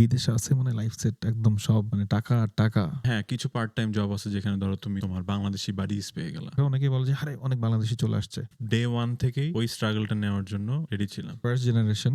বিদেশে আছে মানে লাইফ সেট একদম সব মানে টাকা আর টাকা। হ্যাঁ, কিছু পার্ট টাইম জব আছে যেখানে ধরো তুমি তোমার বাংলাদেশি বাডিজ পেয়ে গেলা। অনেকেই বলে যে আরে অনেক বাংলাদেশি চলে আসছে। ডে 1 থেকেই ওই স্ট্রাগলটা নেওয়ার জন্য রেডি ছিলাম। ফার্স্ট জেনারেশন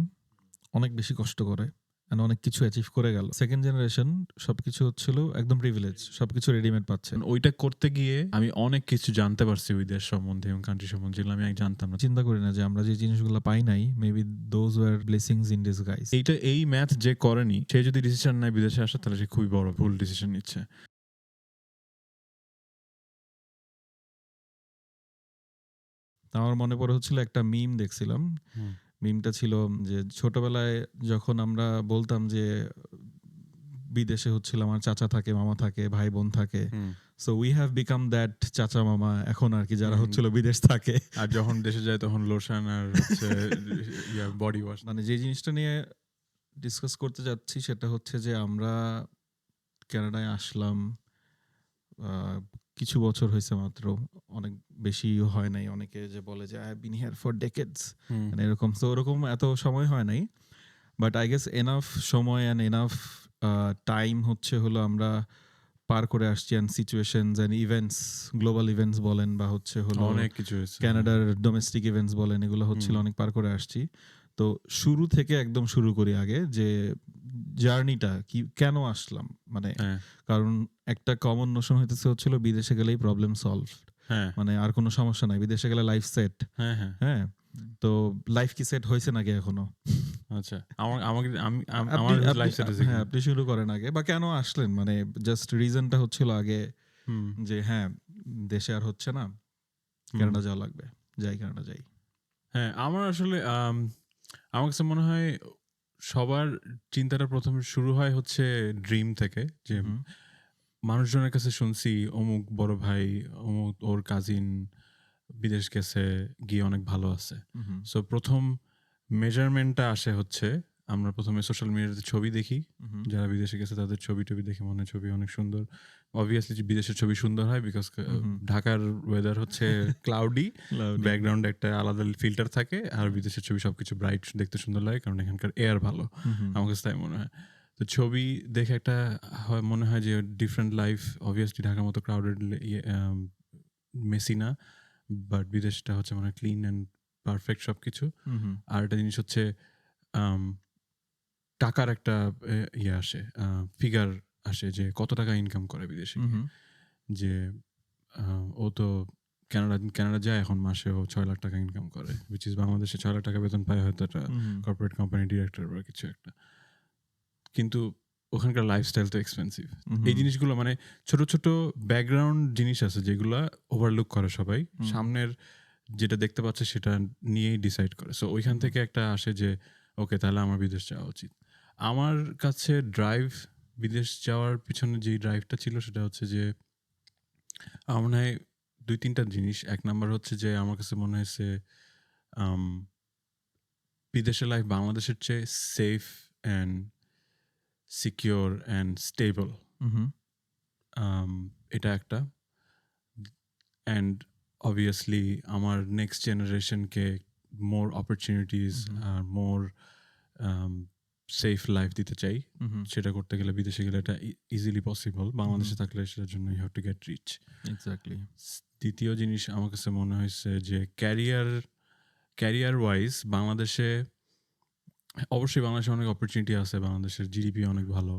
অনেক বেশি কষ্ট করে and অনেক কিছু অ্যাচিভ করে গেল। সেকেন্ড জেনারেশন সবকিছু হচ্ছিল একদম প্রিভিলেজ, সবকিছু রেডিমেড পাচ্ছে। ওইটা করতে গিয়ে আমি অনেক কিছু জানতে পারছি ওই দেশ সম্বন্ধে এবং কান্ট্রি সম্বন্ধে, যেগুলো আমি জানতাম না। চিন্তা করি না যে আমরা যে জিনিসগুলো পাই নাই, maybe those were blessings in disguise. এই ম্যাথ যে করেনি, সে যদি ডিসিশন নেয় বিদেশে আসা, তাহলে সে খুবই বড় ভুল ডিসিশন নিচ্ছে। আমার মনে পড়ে হচ্ছিল একটা মিম দেখছিলাম। মিমটা ছিল যে ছোটবেলায় যখন আমরা বলতাম যে বিদেশে হচ্ছিল আমার চাচা থাকে, মামা থাকে, ভাই বোন থাকে, so we have become that চাচা মামা এখন আর কি, যারা হচ্ছিল বিদেশ থাকে। আর যখন দেশে যায় তখন লোশন আর হচ্ছে বডি ওয়াশ। মানে যে জিনিসটা নিয়ে ডিসকাস করতে যাচ্ছি সেটা হচ্ছে যে আমরা কানাডায় আসলাম কিছু বছর হয়েছে মাত্র, অনেক বেশি হয় নাই। অনেকে যে বলে যে I have been here for decades, মানে এরকম। তো ওরকম এত সময় হয় নাই, বাট আই গেস এনাফ সময় অ্যান্ড এনাফ টাইম হচ্ছে হলো আমরা পার করে আসছি, and situations and events, global events বলেন বা হচ্ছে হলো অনেক কিছু হয়েছে, ক্যানাডার ডোমেস্টিক ইভেন্টস বলেন, এগুলো হচ্ছিল অনেক পার করে আসছি। তো শুরু থেকে একদম শুরু করি আগে, যে জার্নিটা কি, কেন আসলাম, মানে কারণ একটা কমন নোশন হইতেছে হচ্ছিল বিদেশে গেলেই প্রবলেম সলভ, মানে আর কোনো সমস্যা নাই, বিদেশে গেলে লাইফ সেট। হ্যাঁ, তো লাইফ কি সেট হয়েছে নাকি এখনো? আচ্ছা, আমার লাইফ সেট হয়েছে। হ্যাঁ, আপনি শুরু করেন আগে, বা কেন আসলেন, মানে জাস্ট রিজনটা হচ্ছিল আগে যে হ্যাঁ দেশে আর হচ্ছে না, কানাডা যাওয়া লাগবে, যাই কানাডা যাই। হ্যাঁ, আমার আসলে আমার কাছে মনে হয় সবার চিন্তাটা প্রথমে শুরু হয় হচ্ছে ড্রিম থেকে, যে মানুষজনের কাছে শুনছি অমুক বড় ভাই, অমুক ওর কাজিন বিদেশ গেছে, গিয়ে অনেক ভালো আছে। সো প্রথম মেজারমেন্টটা আসে হচ্ছে আমরা প্রথমে সোশ্যাল মিডিয়াতে ছবি দেখি, যারা বিদেশে গেছে তাদের ছবি টবি দেখে মনে হয় ছবি অনেক সুন্দর। অবভিয়াসলি বিদেশের ছবি সুন্দর হয় বিকজ ঢাকার ওয়েদার হচ্ছে ক্লাউডি, ব্যাকগ্রাউন্ডে একটা আলাদা ফিল্টার থাকে, আর বিদেশের ছবি সবকিছু ব্রাইট, দেখতে সুন্দর লাগে কারণ এখানকার এয়ার ভালো। আমার কাছে তাই মনে হয়। তো ছবি দেখে একটা মনে হয় যে ডিফারেন্ট লাইফ। অবভিয়াসলি ঢাকার মতো ক্রাউডেড মেসি না, বাট বিদেশটা হচ্ছে মানে ক্লিন অ্যান্ড পারফেক্ট সব কিছু। আর একটা জিনিস হচ্ছে টাকার একটা ইয়ে আসে, ফিগার আসে যে কত টাকা ইনকাম করে বিদেশে, যে ও তো কানাডা যায় এখন মাসে ও 6 লাখ টাকা ইনকাম করে, উইচ ইজ বাংলাদেশে 6 লাখ টাকা বেতন পায় হয়তো একটা কর্পোরেট কোম্পানি ডিরেক্টর বা কিছু একটা, কিন্তু ওখানকার লাইফস্টাইল তো এক্সপেন্সিভ। এই জিনিসগুলো মানে ছোট ছোট ব্যাকগ্রাউন্ড জিনিস আছে যেগুলো ওভারলুক করে সবাই, সামনের যেটা দেখতে পাচ্ছে সেটা নিয়েই ডিসাইড করে। সো ওইখান থেকে একটা আসে যে ওকে তাহলে আমার বিদেশ যাওয়া উচিত। আমার কাছে ড্রাইভ, বিদেশ যাওয়ার পিছনে যে ড্রাইভটা ছিল সেটা হচ্ছে যে আমার মনে হয় 2-3টা জিনিস। এক নাম্বার হচ্ছে যে আমার কাছে মনে হয়েছে বিদেশের লাইফ বাংলাদেশের চেয়ে safe and secure and stable, এটা একটা। অ্যান্ড অবভিয়াসলি আমার নেক্সট জেনারেশনকে মোর অপরচুনিটিস আর মোর সেফ লাইফ দিতে চাই। সেটা করতে গেলে বিদেশে গেলে এটা ইজিলি পসিবল, বাংলাদেশে থাকলে সেটার জন্য you have to get rich. Exactly. দ্বিতীয় জিনিস আমার কাছে মনে হয়েছে যে ক্যারিয়ার ওয়াইজ বাংলাদেশে, অবশ্যই বাংলাদেশে অনেক অপরচুনিটি আছে, বাংলাদেশের জিডিপি অনেক ভালো,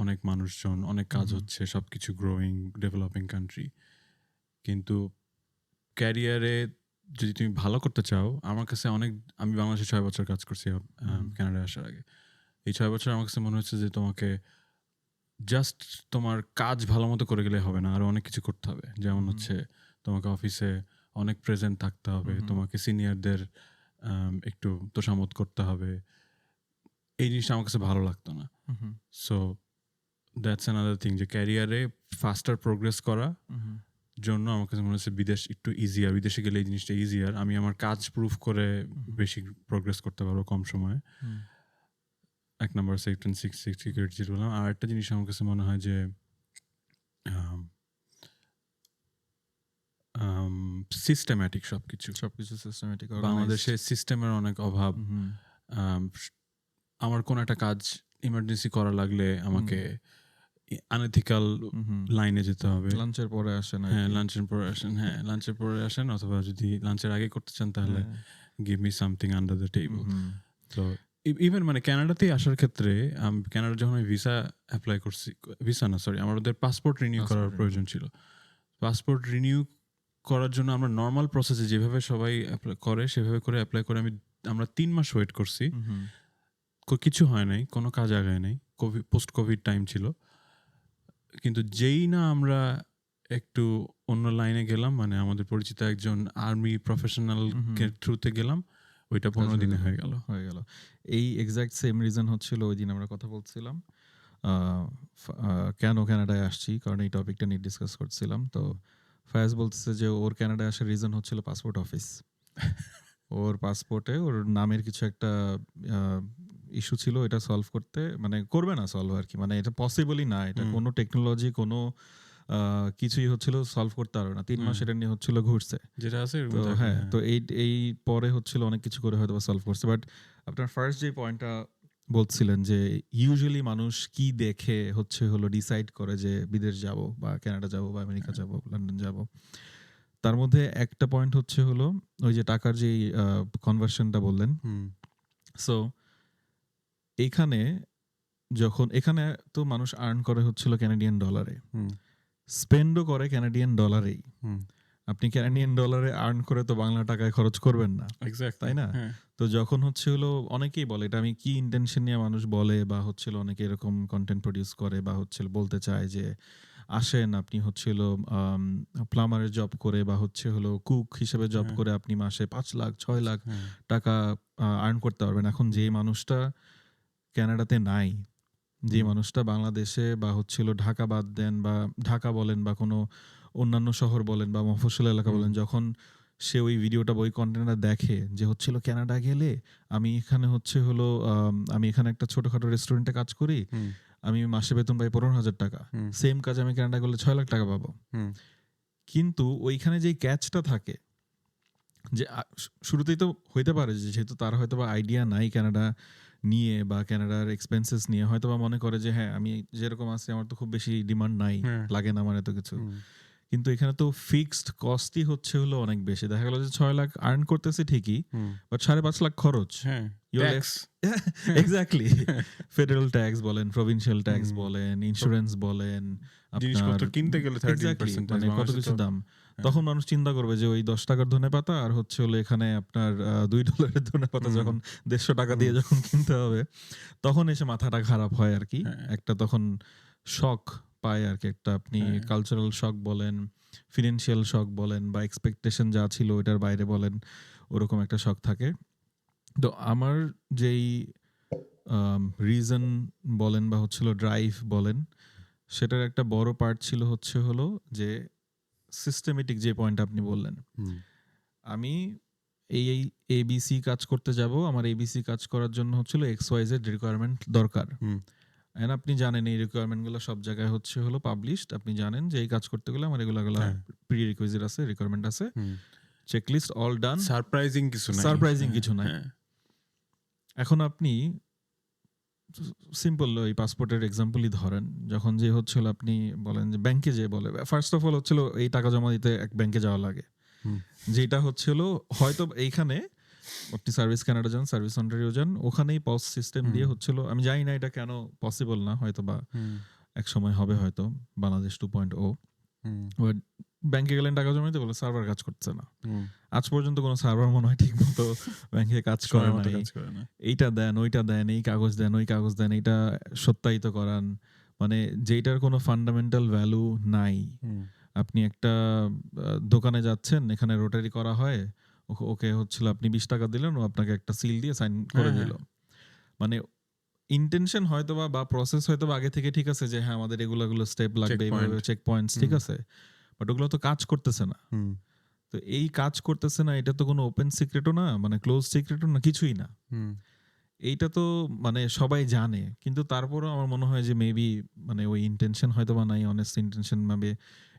অনেক মানুষজন, অনেক কাজ হচ্ছে, সবকিছু গ্রোয়িং ডেভেলপিং কান্ট্রি। কিন্তু ক্যারিয়ারে যদি তুমি ভালো করতে চাও, আমার কাছে আমি বাংলাদেশে 6 বছর কাজ করছি কানাডায় আসার আগে। এই 6 বছর আমার কাছে মনে হচ্ছে যে তোমাকে জাস্ট তোমার কাজ ভালো মতো করে গেলে হবে না, আরো অনেক কিছু করতে হবে। যেমন হচ্ছে তোমাকে অফিসে অনেক প্রেজেন্ট থাকতে হবে, তোমাকে সিনিয়রদের একটু তোষামত করতে হবে। এই জিনিসটা আমার কাছে ভালো লাগতো না। সো দ্যাটস অ্যানাদার থিং, যে ক্যারিয়ারে ফাস্টার প্রোগ্রেস করা জন্য আমার কাছে মনে হচ্ছে বিদেশ একটু ইজিয়ার। বিদেশে গেলে এই জিনিসটা ইজিয়ার, আমি আমার কাজ প্রুফ করে বেশি প্রোগ্রেস করতে পারবো কম সময়ে। এক নম্বর সিকিউরিটি যেটা বললাম। আর একটা জিনিস আমার কাছে মনে হয় যে সিস্টেম্যাটিক সবকিছু সিস্টেমের অনেক অভাব। আমার কোন একটা কাজ ইমার্জেন্সি করা লাগলে আমাকে আনএথিক্যাল লাইনে যেতে হবে। লাঞ্চের পরে আসেন হ্যাঁ, লাঞ্চের পরে আসেন। হ্যাঁ, লাঞ্চের পরে আসেন, অথবা যদি লাঞ্চের আগে করতে চান তাহলে give me something under the table. তো ইভেন মানে কানাডাতেই আসার ক্ষেত্রে কানাডা যখন আমি ভিসা অ্যাপ্লাই করছি, ভিসা না সরি, আমাদের পাসপোর্ট রিনিউ করার প্রয়োজন ছিল। পাসপোর্ট রিনিউ করার জন্য আমরা নর্মাল প্রসেসে যেভাবে সবাই করে সেভাবে করে অ্যাপ্লাই করে আমরা 3 মাস ওয়েট করছি। কিছু হয় নাই, কোনো কাজ আগায় নাই, পোস্ট কোভিড টাইম ছিল। কিন্তু যেই না আমরা একটু অন্য লাইনে গেলাম, মানে আমাদের পরিচিত একজন আর্মি প্রফেশনাল থ্রুতে গেলাম, ওইটা 15 দিনে হয়ে গেল। এই এক্সাক্ট সেম রিজন হচ্ছিল ওই দিন আমরা কথা বলছিলাম কেন কানাডায় আসছি, কারণ এই টপিকটা নিয়ে ডিসকাস করছিলাম। তো ফায়াজ বলতেছে যে ওর কানাডায় আসার রিজন হচ্ছিল পাসপোর্ট অফিস। ওর পাসপোর্টে ওর নামের কিছু একটা ইস্যু ছিল, এটা সলভ করতে মানে করবে না সলভ আর কি, মানে এটা পসিবলই না, এটা কোনো টেকনোলজি কোনো কিছুই হচ্ছিল সলভ করতে পারবে না। 3 মাস এটা নিয়ে হচ্ছিল ঘুরছে, যেটা আছে। তো হ্যাঁ, তো এই পরে হচ্ছিল অনেক কিছু করে হয়তো সলভ করছে। বাট আপনার ফার্স্ট যে পয়েন্টটা বলছিলেন যে ইউজুয়ালি মানুষ কি দেখে হলো ডিসাইড করে যে বিদেশ যাব বা কানাডা যাব বা আমেরিকা যাব, লন্ডন যাব, তার মধ্যে একটা পয়েন্ট হলো ওই যে টাকার যে কনভার্সনটা বললেন। সো এখানে এখানে তো মানুষ আর্ন করে হচ্ছিল ক্যানাডিয়ান ডলারে, স্পেন্ডও করে ক্যানাডিয়ান ডলারেই। আপনি ক্যানাডিয়ান ডলারে আর্ন করে তো বাংলা টাকায় খরচ করবেন না, তাই না? তো যখন অনেকেই বলে, এটা আমি কি ইন্টেনশন নিয়ে মানুষ বলে বা অনেকে এরকম কন্টেন্ট প্রডিউস করে বা বলতে চায় যে আসেন আপনি প্লামারের জব করে বা কুক হিসেবে জব করে আপনি মাসে 5 লাখ 6 লাখ টাকা আর্ন করতে পারবেন। এখন যে মানুষটা কানাডাতে নাই, যে মানুষটা বাংলাদেশে বা ঢাকা বাদ দেন বা ঢাকা বলেন বা কোনো অন্যান্য শহর বলেন বা মফস্বল এলাকা বলেন, যখন সে ওই ভিডিওটা ওই কন্টেন্টটা দেখে যে কানাডা গেলে আমি এখানে আমি এখানে একটা ছোটখাটো রেস্টুরেন্টে কাজ করি, আমি মাসে বেতন পাই 15,000 টাকা, সেম কাজ আমি কানাডা গেলে 6 লাখ টাকা পাবো। কিন্তু ওইখানে যে ক্যাচটা থাকে যে শুরুতেই তো হইতে পারে যে যেহেতু তার হয়তো বা আইডিয়া নাই কানাডা নিয়ে বা কানাডার এক্সপেন্সেস নিয়ে, হয়তো বা মনে করে যে হ্যাঁ আমি যেরকম আছি আমার তো খুব বেশি ডিমান্ড নাই, লাগে না আমার এত কিছু। কিন্তু এখানে তো ফিক্সড কস্টই অনেক বেশি। দেখা গেল যে 6 লাখ আর্ন করতেছে ঠিকই, বাট 5.5 লাখ খরচ। এক্স্যাক্টলি, ফেডারেল ট্যাক্স বলেন, প্রভিন্সিয়াল ট্যাক্স বলেন, ইন্স্যুরেন্স বলেন, জিনিসপত্র কিনতে গেলে 13% মানে কত কিছু দাম। তখন মানুষ চিন্তা করবে যে ওই 10 টাকার ধনেপাতা আর এখানে আপনার $2 ধনেপাতা যখন 150 টাকা দিয়ে যখন কিনতে হবে, তখন এসে মাথাটা খারাপ হয় আর কি। একটা তখন শক পায় আর কি, একটা আপনি কালচারাল শক বলেন, ফিনান্সিয়াল শক বলেন, বা এক্সপেকটেশন যা ছিল ওটার বাইরে বলেন, ওরকম একটা শক থাকে। তো আমার যেই রিজন বলেন বা ড্রাইভ বলেন, সেটার একটা বড় পার্ট ছিল যে সিস্টেমেটিক যে পয়েন্ট আপনি বললেন, আমি এই এবিসি কাজ করতে যাব, আমার এবিসি কাজ করার জন্য XYZ রিকোয়ারমেন্ট দরকার। এন্ড আপনি জানেন এই রিকোয়ারমেন্টগুলো সব জায়গায় পাবলিশড, আপনি জানেন যে এই কাজ করতে গেলে আমার এগুলো প্রি রিকুইজিট আছে, রিকোয়ারমেন্ট আছে, চেকলিস্ট অল ডান, সারপ্রাইজিং কিছু নাই। এখন আপনি সিম্পল ওই পাসপোর্টের এক্সাম্পলই ধরেন, যখন যে আপনি বলেন যে ব্যাংকে যে বলে, ফার্স্ট অফ অল এই টাকা জমা দিতে এক ব্যাংকে যাওয়া লাগে, যেটা হয়তো এইখানে আপনি সার্ভিস কানাডা যান, সার্ভিস অন্টারিও যান, ওখানেই পজ সিস্টেম দিয়ে আমি জানি না এটা কেন পসিবল না, হয়তো বা এক সময় হবে, হয়তো বাংলাদেশ 2.0। বাট ব্যাংকে গেলেন টাকা জমা দিতে, বলে সার্ভার কাজ করছে না। আজ পর্যন্ত কোনো সার্ভার মনে হয় ঠিক মতো ব্যাংকে কাজ করে না। এইটা দেন, ওইটা দেন, এই কাগজ দেন, ওই কাগজ দেন, এইটা সত্যায়িত করান, মানে যেটার কোনো ফান্ডামেন্টাল ভ্যালু নাই। আপনি একটা দোকানে যাচ্ছেন, এখানে রোটারি করা হয়, ওকে আপনি 20 টাকা দিলেন, ও আপনাকে একটা সিল দিয়ে সাইন করে দিল। মানে ইন্টেনশন হয়তো বা প্রসেস হয়তো আগে থেকে ঠিক আছে যে হ্যাঁ আমাদের এগুলো স্টেপ লাগবে, এইভাবে চেক পয়েন্টস ঠিক আছে, বাট ওগুলো তো কাজ করতেছে না। তো এই কাজ করতেছে না, এটা তো কোনো ওপেন সিক্রেটও না, মানে ক্লোজ সিক্রেটও না, কিছুই না। এইটা তো মানে সবাই জানে, কিন্তু তারপরেও আমার মনে হয় যে মেবি মানে ওই ইন্টেনশন হয়তো বা নাই, অনেস্ট ইন্টেনশন, ভাবে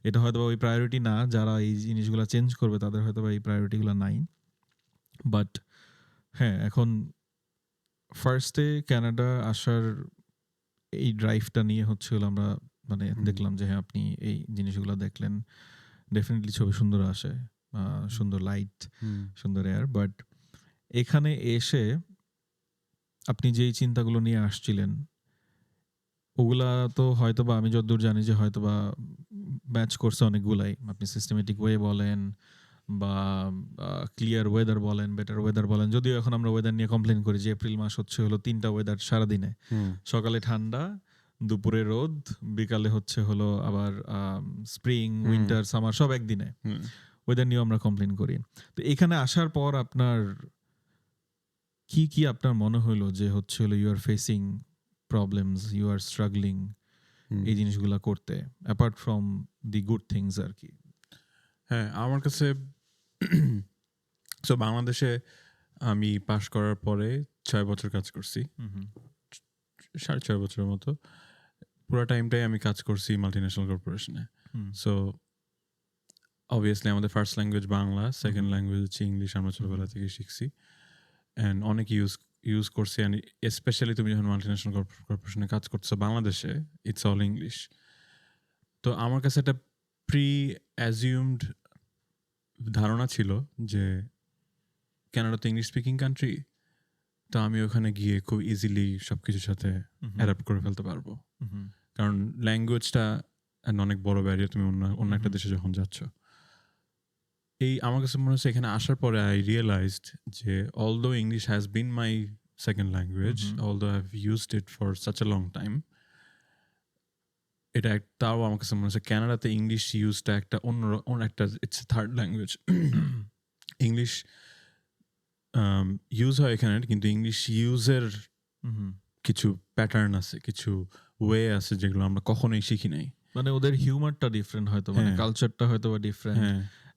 এটা হয়তো ওই প্রায়োরিটি না, যারা এই জিনিসগুলো চেঞ্জ করবে তাদের হয়তো বা এই প্রায়োরিটিগুলো নাই। বাট হ্যাঁ, এখন ফার্স্টে কানাডা আসার এই ড্রাইভটা নিয়ে হচ্ছে হলো আমরা মানে দেখলাম যে হ্যাঁ আপনি এই জিনিসগুলো দেখলেন, ডেফিনেটলি ছবি সুন্দর আসে, সুন্দর লাইট, সুন্দর এয়ার। বাট এখানে এসে আপনি যেই চিন্তাগুলো নিয়ে আসছিলেন ওগুলা তো হয়তোবা আমি যতদূর জানি যে হয়তোবা ম্যাচ করছে অনেকগুলাই। আপনি সিস্টেমেটিক ওয়ে বলেন বা ক্লিয়ার ওয়েদার বলেন, বেটার ওয়েদার বলেন। যদিও এখন আমরা ওয়েদার নিয়ে কমপ্লেন করি যে এপ্রিল মাস হচ্ছে হলো 3টা ওয়েদার সারাদিনে, সকালে ঠান্ডা, দুপুরে রোদ, বিকালে হচ্ছে হলো আবার স্প্রিং, উইন্টার, সামার সব একদিনে। ওয়েদার নিয়েও আমরা কমপ্লেন করি। তো এখানে আসার পর আপনার কি কি আপনার মনে হলো যে হচ্ছে হলো you are facing problems, you are struggling এই জিনিসগুলা করতে, apart from the good things আর কি? হ্যাঁ, আমার কাছে সো বাংলাদেশে আমি পাশ করার পরে 6 বছর কাজ করছি, 6.5 বছরের মতো। পুরো টাইমটাই আমি কাজ করছি মাল্টিন্যাশনাল কর্পোরেশনে। সো অবভিয়াসলি আমাদের first language Bangla, second language হচ্ছে ইংলিশ। আমরা ছোটবেলা থেকে শিখছি অ্যান্ড অনেক ইউজ করছি। অ্যান্ড স্পেশালি তুমি যখন মাল্টিন্যাশনাল কর্পোরেশনে কাজ করছো বাংলাদেশে, ইটস অল ইংলিশ। তো আমার কাছে একটা অ্যাজিউমড ধারণা ছিল যে কানাডা তো ইংলিশ স্পিকিং কান্ট্রি, তো আমি ওখানে গিয়ে খুব ইজিলি সব কিছুর সাথে অ্যাডাপ্ট করে ফেলতে পারবো। কারণ ল্যাঙ্গুয়েজটা অনেক বড় ব্যারিয়ার তুমি অন্য একটা দেশে যখন যাচ্ছ। এই আমার কাছে মনে হচ্ছে এখানে আসার পরে আই রিয়েলাইজড যে although English has been my second language, although I have used it for such a long time, এটা তাও আমার কাছে মনে হচ্ছে কানাডাতে ইংলিশ ইউজটা একটা অন্য একটা it's third language. English use হয় এখানে, কিন্তু ইংলিশ ইউজের কিছু প্যাটার্ন আছে, কিছু ওয়ে আছে যেগুলো আমরা কখনোই শিখি নাই। মানে ওদের হিউমারটা ডিফারেন্ট হয়তো, মানে কালচারটা হয়তো বা ডিফারেন্ট।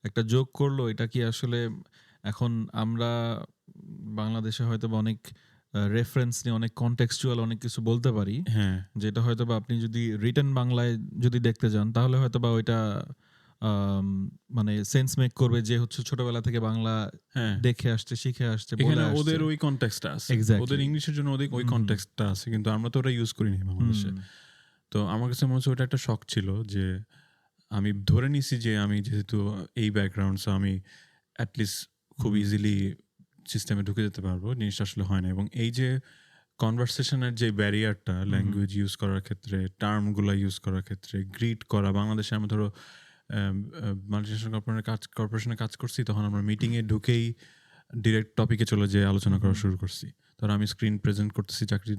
একটা যোগ করলো, এটা কি আসলে এখন আমরা বাংলাদেশে হয়তো বা অনেক রেফারেন্স নিয়ে অনেক কনটেক্সচুয়াল অনেক কিছু বলতে পারি, যেটা হয়তো বা আপনি যদি রিটেন বাংলায় যদি দেখতে যান তাহলে হয়তো বা ওইটা মানে সেন্স মেক করবে যে হচ্ছে ছোটবেলা থেকে বাংলা দেখে আসছে, শিখে আসছে, বলে আসছে। ওদের ওই কনটেক্সটটা আছে, ওদের ইংলিশের জন্য ওদের ওই কনটেক্সটটা আছে, কিন্তু আমরা তো ওটা ইউজ করিনি বাংলাদেশে। তো আমার কাছে মনে হচ্ছে ওটা একটা শখ ছিল যে আমি ধরে নিছি যে আমি যেহেতু এই ব্যাকগ্রাউন্ড, সো আমি অ্যাটলিস্ট খুব ইজিলি সিস্টেমে ঢুকে যেতে পারবো। জিনিসটা আসলে হয় না। এবং এই যে কনভারসেশনের যে ব্যারিয়ারটা ল্যাঙ্গুয়েজ ইউজ করার ক্ষেত্রে, টার্মগুলো ইউজ করার ক্ষেত্রে, গ্রিট করা, বাংলাদেশে আমরা ধরো মাল্টিন্যাশনাল কর্পোরেশনে কাজ করছি, তখন আমরা মিটিংয়ে ঢুকেই ডিরেক্ট টপিকে চলে যেয়ে আলোচনা করা শুরু করছি। ধরো আমি স্ক্রিন প্রেজেন্ট করতেছি, চাকরি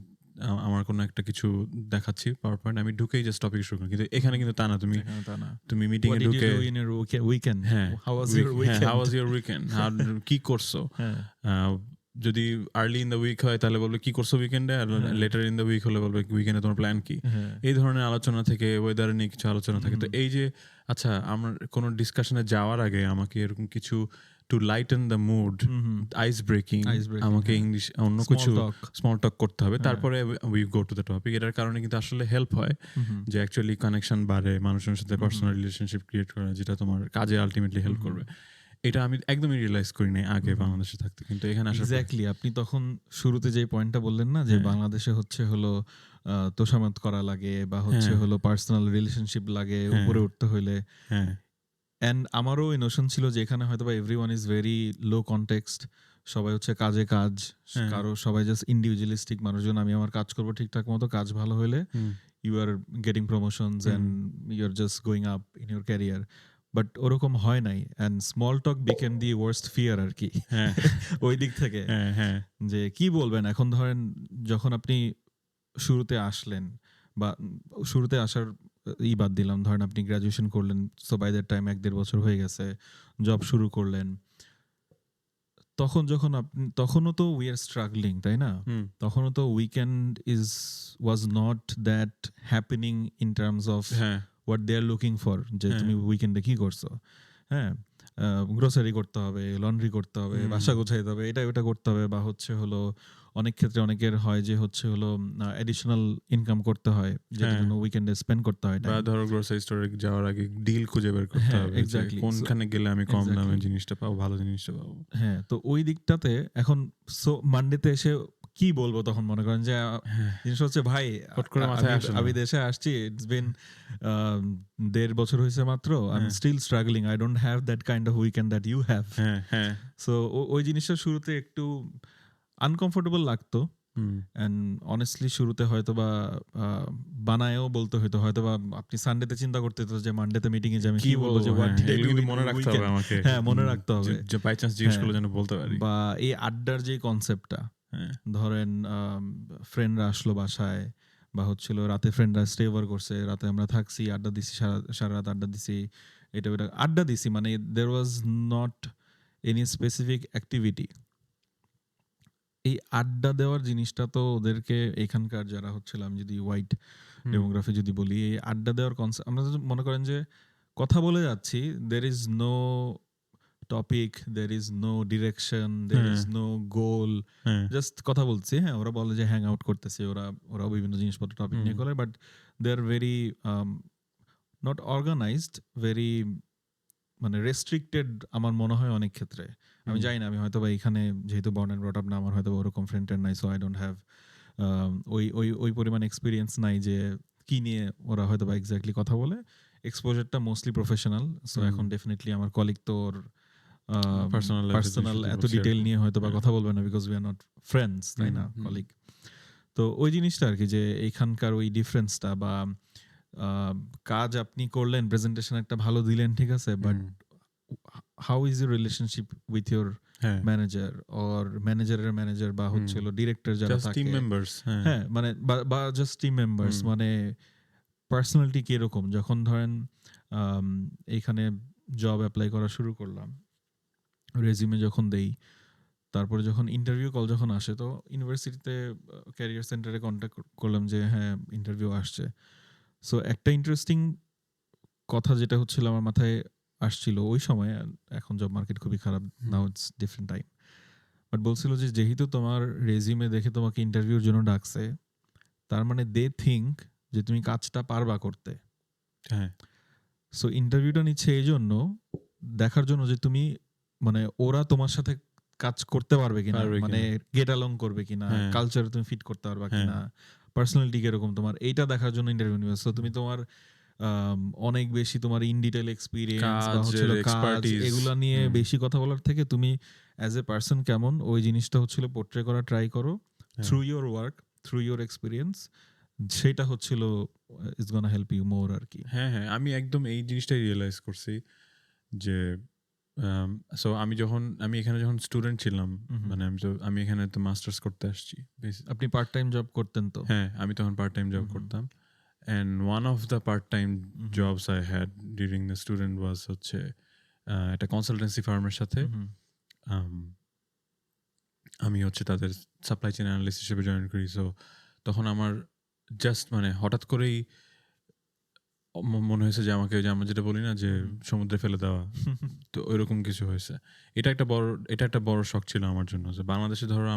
আমার কোনো একটা কিছু দেখাচ্ছি পাওয়ার পয়েন্ট, আমি ঢুকেই জাস্ট টপিক শুরু করি। কিন্তু এখানে কিন্তু তা না, তুমি মিটিং এ ঢুকে হাউ ওয়াজ ইউর উইকেন্ড, কি করছো, যদি আর্লি ইন দ্য উইক হয় তাহলে বলবে কি করছো উইকেন্ডে, আর লেটার ইন দ্য উইক হলে বলবে উইকেন্ডে তোমার প্ল্যান কি। এই ধরনের আলোচনা থেকে, ওয়েদার নিয়ে কিছু আলোচনা থাকে। তো এই যে আচ্ছা, আমার কোনো ডিসকাশনে যাওয়ার আগে আমাকে এরকম কিছু to lighten the mood, ice breaking, আমাকে ইংলিশ অন্য কিছু স্মল টক করতে হবে, তারপরে we go to the topic. এটার কারণে কিন্তু আসলে হেল্প হয় যে অ্যাকচুয়ালি কানেকশন বাড়ে, মানুষের সাথে পার্সোনাল রিলেশনশিপ ক্রিয়েট করা, যেটা তোমার কাজে আলটিমেটলি হেল্প করবে। এটা আমি একদমই রিয়েলাইজ করি নাই আগে বাংলাদেশে থাকতে, কিন্তু এখানে এক্স্যাক্টলি আপনি তখন শুরুতে যে পয়েন্টটা বললেন না যে বাংলাদেশে হচ্ছে হলো তোষামত করা লাগে বা হচ্ছে হলো পার্সোনাল রিলেশনশিপ লাগে উপরে উঠতে হইলে, এন্ড আমারও এই নোশন ছিল যে এখানে হয়তো বা everyone is very low context, সবাই হচ্ছে কাজে কাজ, কারো সবাই জাস্ট ইন্ডিভিজুয়ালিস্টিক মানুষজন। আমি আমার কাজ করবো ঠিকঠাক মতো, কাজ ভালো হলে you are getting promotions and you are just going up in your career. But ওরকম হয় নাই, and small talk became the worst fear আর কি ওই দিক থেকে। যে কি বলবেন এখন, ধরেন যখন আপনি শুরুতে আসলেন বা শুরুতে আসার বাদ দিলাম, ধরেন আপনি গ্রাজুয়েশন করলেন, সো বাই দ্যাট টাইম 1-1.5 বছর হয়ে গেছে, জব শুরু করলেন, তখন যখন আপনি, তখনও তো উই আর স্ট্রাগলিং, তাই না? তখনও তো weekend was not that happening in terms of what they are looking for, যে তুমি উইকেন্ডে কি করছো। গ্রোসারি করতে হবে, লন্ড্রি করতে হবে, বাসা গোছাইতে হবে, এটা ওটা করতে হবে, বা হচ্ছে হলো অনেক ক্ষেত্রে অনেকের হয় যে হচ্ছে হলো অ্যাডিশনাল ইনকাম করতে হয়, যেটার জন্য উইকেন্ডে স্পেন্ড করতে হয়। বা ধরো গ্রোসারি স্টোরে যাওয়ার আগে ডিল খুঁজে বের করতে হবে, এক্স্যাক্টলি কোনখানে গেলে আমি কম দামে জিনিসটা পাবো, ভালো জিনিসটা পাবো। তো ওই দিকটাতে এখন সো মানডেতে এসে কি বলবো তখন মনে করেন যে জিনিস হচ্ছে ভাই হট করে মাথায় আসে না। আমি দেশে আসছি, ইটস বিন 1.5 বছর হয়েছে মাত্র, I am still struggling, I don't have that kind of weekend that you have. So ওই জিনিসটা শুরুতে একটু আনকমফোর্টেবল লাগতো, এন্ড অনেস্টলি শুরুতে হয়তো বা বানায়ও বলতে হয়তো বা আপনি সানডেতে চিন্তা করতে হতো যে মানডেতে মিটিং এ যাবে, কি বলবো যে হোয়াট ডিড আই ডু, মনে রাখতে হবে আমাকে, হ্যাঁ মনে রাখতে হবে যে বাই চান্স জিজ্ঞেস করলে যেন বলতে পারি। বা এই আড্ডার যে কনসেপ্টটা, ধরেন ফ্রেন্ডরা আসলো বাসায় বা হচ্ছিল রাতে ফ্রেন্ডরা স্টে ওভার করছে, রাতে আমরা থাকছি, আড্ডা দিছি, সারা রাত আড্ডা দিছি, এটা আড্ডা দিছি, মানে there was not any specific activity. এই আড্ডা দেওয়ার জিনিসটা তো ওদেরকে এখানকার যারা হচ্ছিল, আমি যদি হোয়াইট ডেমোগ্রাফি যদি বলি, এই আড্ডা দেওয়ার কনসেপ্ট, আমরা যদি মনে করেন যে কথা বলে যাচ্ছি, there is no topic, there is no direction, there is no goal, just কথা বলছি। হ্যাঁ, ওরা বলে যে হ্যাং আউট করতেছে, ওরা বিভিন্ন জিনিসপত্র টপিক নিয়ে করে, but they are very not organized, very মানে রেস্ট্রিক্টেড আমার মনে হয় অনেক ক্ষেত্রে। আমি জানি না, আমি হয়তো বা এখানে যেহেতু বর্ন এন্ড ব্রট আপ না, আমার হয়তো ওরকম ফ্রেন্ড নাই, সো আই ডোন্ট হ্যাভ ওই পরিমাণ এক্সপিরিয়েন্স নাই যে কি নিয়ে ওরা হয়তো বা এক্স্যাক্টলি কথা বলে। এক্সপোজারটা মোস্টলি প্রফেশনাল, সো এখন ডেফিনেটলি আমার কলিগ তো ওর পার্সোনাল এত ডিটেইল নিয়ে হয়তো বা কথা বলবে না, because we are not friends, তাই না, কলিগ। তো ওই জিনিসটা আর কি, যে এইখানকার ওই ডিফারেন্সটা, বা কাজ আপনি করলেন, প্রেজেন্টেশন একটা ভালো দিলেন, ঠিক আছে, but how is your relationship with your manager or ম্যানেজারের ম্যানেজার বা হচ্ছিল ডিরেক্টর যারা থাকে, টিম মেম্বারস, হ্যাঁ মানে বা জাস্ট টিম মেম্বারস, মানে পার্সোনালিটি কিরকম। যখন ধরেন এইখানে জব অ্যাপ্লাই করা শুরু করলাম, রেজিউমে যখন দেই, তারপরে যখন ইন্টারভিউ কল যখন আসে, তো ইউনিভার্সিটিতে ক্যারিয়ার সেন্টারে কন্ট্যাক্ট করলাম যে হ্যাঁ ইন্টারভিউ আসছে। সো একটা ইন্টারেস্টিং কথা যেটা হচ্ছিল আমার মাথায় আসছিল ওই সময়, এখন জব মার্কেট খুবই খারাপ, now it's different time, but বলছিল যে যেহেতু তোমার রেজিউমে দেখে তোমাকে ইন্টারভিউর জন্য ডাকছে, তার মানে দে থিঙ্ক যে তুমি কাজটা পারবা করতে। হ্যাঁ, সো ইন্টারভিউটা নিচ্ছে এই জন্য, দেখার জন্য যে তুমি মানে ওরা তোমার সাথে কাজ করতে পারবে কিনা, মানে গেট অ্যালং করবে কিনা, কালচারে তুমি ফিট করতে পারবা কিনা, পার্সোনালিটি কিরকম তোমার, এইটা দেখার জন্য ইন্টারভিউ নিবে। সো তুমি তোমার অনেক বেশি তোমার ইন ডিটেইল এক্সপিরিয়েন্স বা হচ্ছিল কাজ, এগুলা নিয়ে বেশি কথা বলার থেকে তুমি অ্যাজ এ পার্সন কেমন, ওই জিনিসটা হচ্ছিল পোর্ট্রে করা ট্রাই করো through your work, through your experience, সেটা হচ্ছিল it's gonna help you more আর কি। হ্যাঁ, আমি একদম এই জিনিসটাই রিয়েলাইজ করছি যে সো আমি এখানে যখন স্টুডেন্ট ছিলাম, মানে আমি এখানে তো মাস্টার্স করতে আসছি। আপনি পার্ট টাইম জব করতেন তো? হ্যাঁ, আমি তখন পার্ট টাইম জব করতাম, and one of the part-time jobs I had during the student was হচ্ছে একটা কনসালটেন্সি ফার্মের সাথে আমি হচ্ছে তাদের সাপ্লাই চেইন অ্যানালিস্ট হিসেবে জয়েন করি। সো তখন আমার জাস্ট মানে হঠাৎ করেই মনে হয়েছে যে আমাকে, যে আমরা যেটা বলি না যে সমুদ্রে ফেলে দেওয়া, তো ওইরকম কিছু হয়েছে। এটা একটা বড় শখ ছিল আমার জন্য, যে বাংলাদেশে ধরো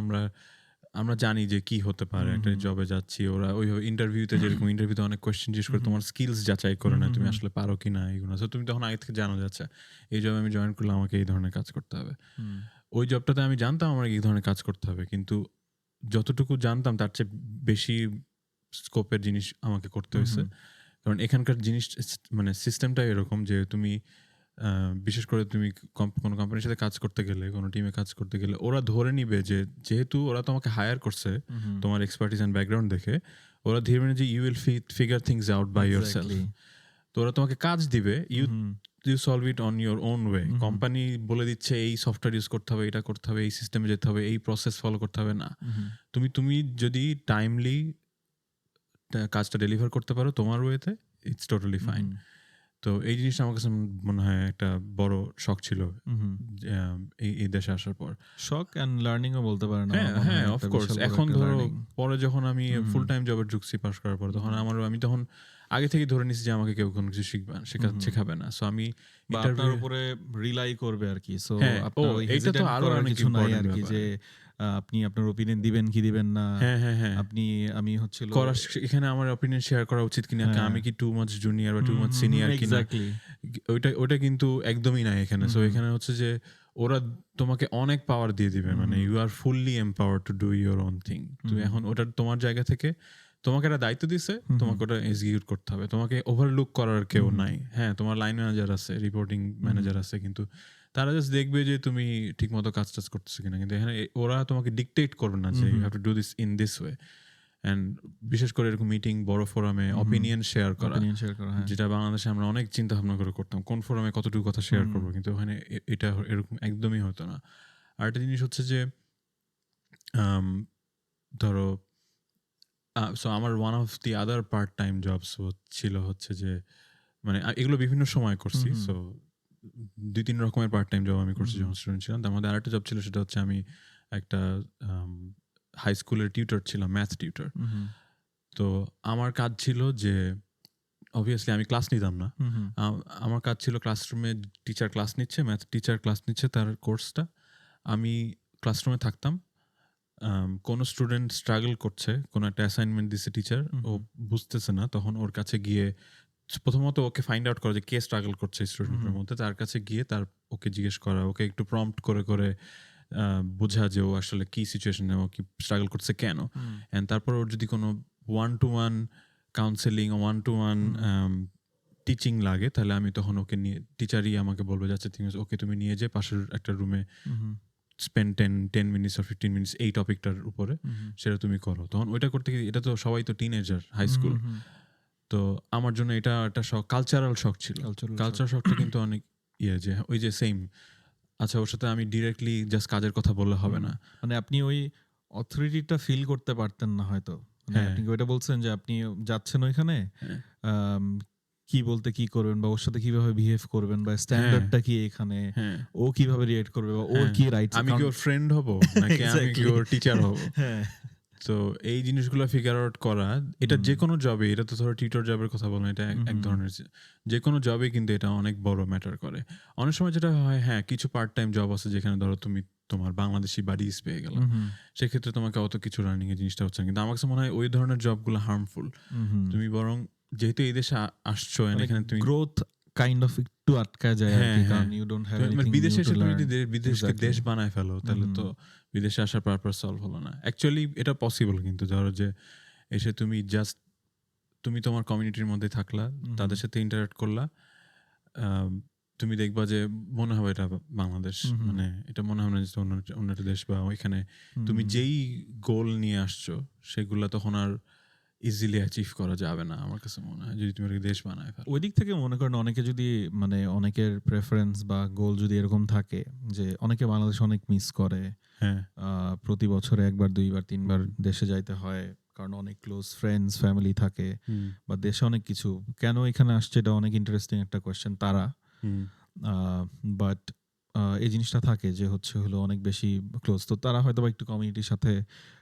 আমরা জানি যে কি হতে পারে, একটা জবে যাচ্ছি, ওরা ওইভাবে ইন্টারভিউতে যেরকম ইন্টারভিউতে অনেক কোয়েশ্চেন জিজ্ঞেস করে, তোমার স্কিলস যাচাই করে না, তুমি আসলে পারো কি না এগুলো। সো তুমি তখন আগে থেকে জানো যাচ্ছে এই জবে আমি জয়েন করলে আমাকে এই ধরনের কাজ করতে হবে। ওই জবটাতে আমি জানতাম আমার এই ধরনের কাজ করতে হবে, কিন্তু যতটুকু জানতাম তার চেয়ে বেশি স্কোপের জিনিস আমাকে করতে হয়েছে। কারণ এখানকার জিনিস মানে সিস্টেমটা এরকম যে তুমি বিশেষ করে তুমি কোনো কোম্পানির সাথে কাজ করতে গেলে, কোনো টিমে কাজ করতে গেলে, ওরা ধরে নিবে যে যেহেতু ওরা তোমাকে হায়ার করছে তোমার এক্সপার্টিস অ্যান্ড ব্যাকগ্রাউন্ড দেখে, ওরা ধীরে ধীরে যে you will figure things out by yourself. তো ওরা তোমাকে কাজ দিবে, you solve it on your own way. Company বলে দিচ্ছে এই সফটওয়্যার ইউজ করতে হবে, এটা করতে হবে, এই সিস্টেমে যেতে হবে, এই প্রসেস ফলো করতে হবে না। তুমি যদি টাইমলি কাজটা ডেলিভার করতে পারো তোমার ওয়েতে, ইটস টোটালি ফাইন। তো এই জিনিসটা আমার কাছে মনে হয় একটা বড় শখ ছিল এই দেশে আসার পর। শখ এন্ড লার্নিং ও বলতে পারেন। হ্যাঁ অফ কোর্স। এখন ধরো পরে যখন আমি ফুল টাইম জবে ঢুকছি পাস করার পর, তখন আমি তখন আগে থেকে ধরে নিছি যে আমাকে কেউ কোনো কিছু শেখাবে না। সো আমি ইন্টারভিউর উপরে রিলাই করবে আর কি। সো আপনার এইটা তো আরো অনেক কিছু নাই আর কি, যে আপনি আপনার ওপিনিয়ন দিবেন কি দিবেন না। আমি হচ্ছিল এখানে আমার ওপিনিয়ন শেয়ার করা উচিত কিনা, আমি কি টু মাচ জুনিয়র বা টু মাচ সিনিয়র কিনা, ওইটা কিন্তু একদমই নাই এখানে। সো এখানে হচ্ছে যে ওরা তোমাকে অনেক পাওয়ার দিয়ে দিবে, মানে you are fully empowered to do your own thing. তো এখন ওটা তোমার জায়গা থেকে তোমাকে একটা দায়িত্ব দিছে, তোমাকে ওটা এক্সিকিউট করতে হবে, তোমাকে ওভারলুক করার কেউ নাই। হ্যাঁ, তোমার লাইন ম্যানেজার আছে, রিপোর্টিং ম্যানেজার আছে, কিন্তু তারা জাস্ট দেখবে যে তুমি ঠিক মতো কাজ টাজ করতেছো কিনা, কিন্তু এখানে ওরা তোমাকে ডিকটেট করবে না যে you have to do this in this way. And বিশেষ করে এরকম মিটিং, বড় ফোরামে অপিনিয়ন শেয়ার করা, যেটা বাংলাদেশে আমরা অনেক চিন্তা ভাবনা করে করতাম, কোন ফোরামে কতটুকু কথা শেয়ার করবো, কিন্তু ওখানে এটা এরকম একদমই হতো না। আর একটা জিনিস হচ্ছে যে ধরো সো আমার one of the other part time jobs ছিল হচ্ছে যে, মানে এগুলো বিভিন্ন সময় করছি, সো 2-3 রকমের পার্ট টাইম জব আমি করছি যখন স্টুডেন্ট ছিলাম। তার মধ্যে আরেকটা জব ছিল, সেটা হচ্ছে আমি একটা হাই স্কুলের টিউটর ছিলাম, ম্যাথ টিউটর। তো আমার কাজ ছিল যে, অবভিয়াসলি আমি ক্লাস নিতাম না, আমার কাজ ছিল ক্লাসরুমে টিচার ক্লাস নিচ্ছে, ম্যাথ টিচার ক্লাস নিচ্ছে তার কোর্সটা, আমি ক্লাসরুমে থাকতাম। কোনো স্টুডেন্ট স্ট্রাগল করছে, কোনো একটা অ্যাসাইনমেন্ট দিচ্ছে টিচার, ও বুঝতেছে না, তখন ওর কাছে গিয়ে প্রথমত ওকে ফাইন্ড আউট করা যে কে স্ট্রাগল করছে স্টুডেন্টের মধ্যে, তার কাছে গিয়ে ওকে জিজ্ঞেস করা, ওকে একটু প্রম্পট করে করে বোঝা যে ও আসলে কি সিচুয়েশনে, ও কি স্ট্রাগল করছে কেন। অ্যান্ড তারপর ওর যদি কোনো 1-to-1 কাউন্সেলিং, 1-to-1 টিচিং লাগে, তাহলে আমি তখন ওকে নিয়ে, টিচারই আমাকে বলবে যাচ্ছে ওকে তুমি নিয়ে যে পাশের একটা রুমে স্পেন্ড 10 মিনিটস or 15 মিনিটস এই টপিকটার উপরে, সেটা তুমি করো। তখন ওইটা করতে গিয়ে, এটা তো সবাই তো টিনেজার, হাই স্কুল, তো আমার জন্য এটা একটা শখ, কালচারাল শখ ছিল। কালচারাল শখটা কিন্তু অনেক যে ওই যে সেম, আচ্ছা ওর সাথে আমি ডিরেক্টলি জাস্ট কাজের কথা বললে হবে না, মানে আপনি ওই অথরিটিটা ফিল করতে পারতেন না হয়তো, আপনি ওইটা বলছেন যে আপনি যাচ্ছেন ওইখানে কি বলতে কি করবেন, বা ওর সাথে কিভাবে বিহেভ করবেন, বা স্ট্যান্ডার্ডটা কি এখানে, ও কিভাবে রিয়েক্ট করবে, বা ওর কি রাইট, আমি কি ওর ফ্রেন্ড হব নাকি আমি কি ওর টিচার হব। তো এই জিনিসগুলো ফিগার আউট করা, এটা যে কোনো জবে, এটা তো ধরো টিউটর জবের কথা বললাম, এটা এক ধরনের, যে কোনো জবে কিন্তু এটা অনেক বড় ম্যাটার করে। অনেক সময় যেটা হয়, হ্যাঁ কিছু পার্ট টাইম জব আছে যেখানে ধরো তুমি তোমার বাংলাদেশি বাড়িজ পেয়ে গেল, সেক্ষেত্রে তোমাকে অত কিছু রানিং এর জিনিসটা হচ্ছে, কিন্তু আমার কাছে মনে হয় ওই ধরনের জবগুলো হার্মফুল। তুমি বরং যেহেতু এই দেশে আসছো, এখানে তুমি গ্রোথ কাইন্ড অফ একটু আটকায় যায়, কারণ ইউ ডোন্ট হ্যাভ এনিথিং, বিদেশে এসে তুমি যদি বিদেশকে দেশ বানায় ফেলো, তাহলে তো বিদেশে আসার পারপাস সলভ হলো না। অ্যাকচুয়ালি এটা পসিবল, কিন্তু ধরো যে এসে তুমি জাস্ট তুমি তোমার কমিউনিটির মধ্যে থাকলা, তাদের সাথে ইন্টারঅ্যাক্ট করলা, তুমি দেখবা যে মনে হবে এটা বাংলাদেশ, মানে এটা মনে হবে না যে অন্য একটা দেশ, বা ওইখানে তুমি যেই গোল নিয়ে আসছো সেগুলা তখন আর ইজিলি অ্যাচিভ করা যাবে না আমার কাছে মনে হয়, যদি তুমি দেশ বানায় ফেলো। ওই দিক থেকে মনে করেন অনেকে যদি, মানে অনেকের প্রেফারেন্স বা গোল যদি এরকম থাকে যে অনেকে বাংলাদেশ অনেক মিস করে, প্রতি বছরে 1বার 2বার 3বার দেশে যাইতে হয়, কারণ অনেক ক্লোজ ফ্রেন্ডস ফ্যামিলি থাকে, বা দেশে অনেক কিছু, কেন এখানে আসছে, এটা অনেক ইন্টারেস্টিং একটা কোয়েশ্চেন তারা। বাট এই জিনিসটা থাকে যে হলো অনেক বেশি ক্লোজ, তো তারা হয়তো বা একটু কমিউনিটির সাথে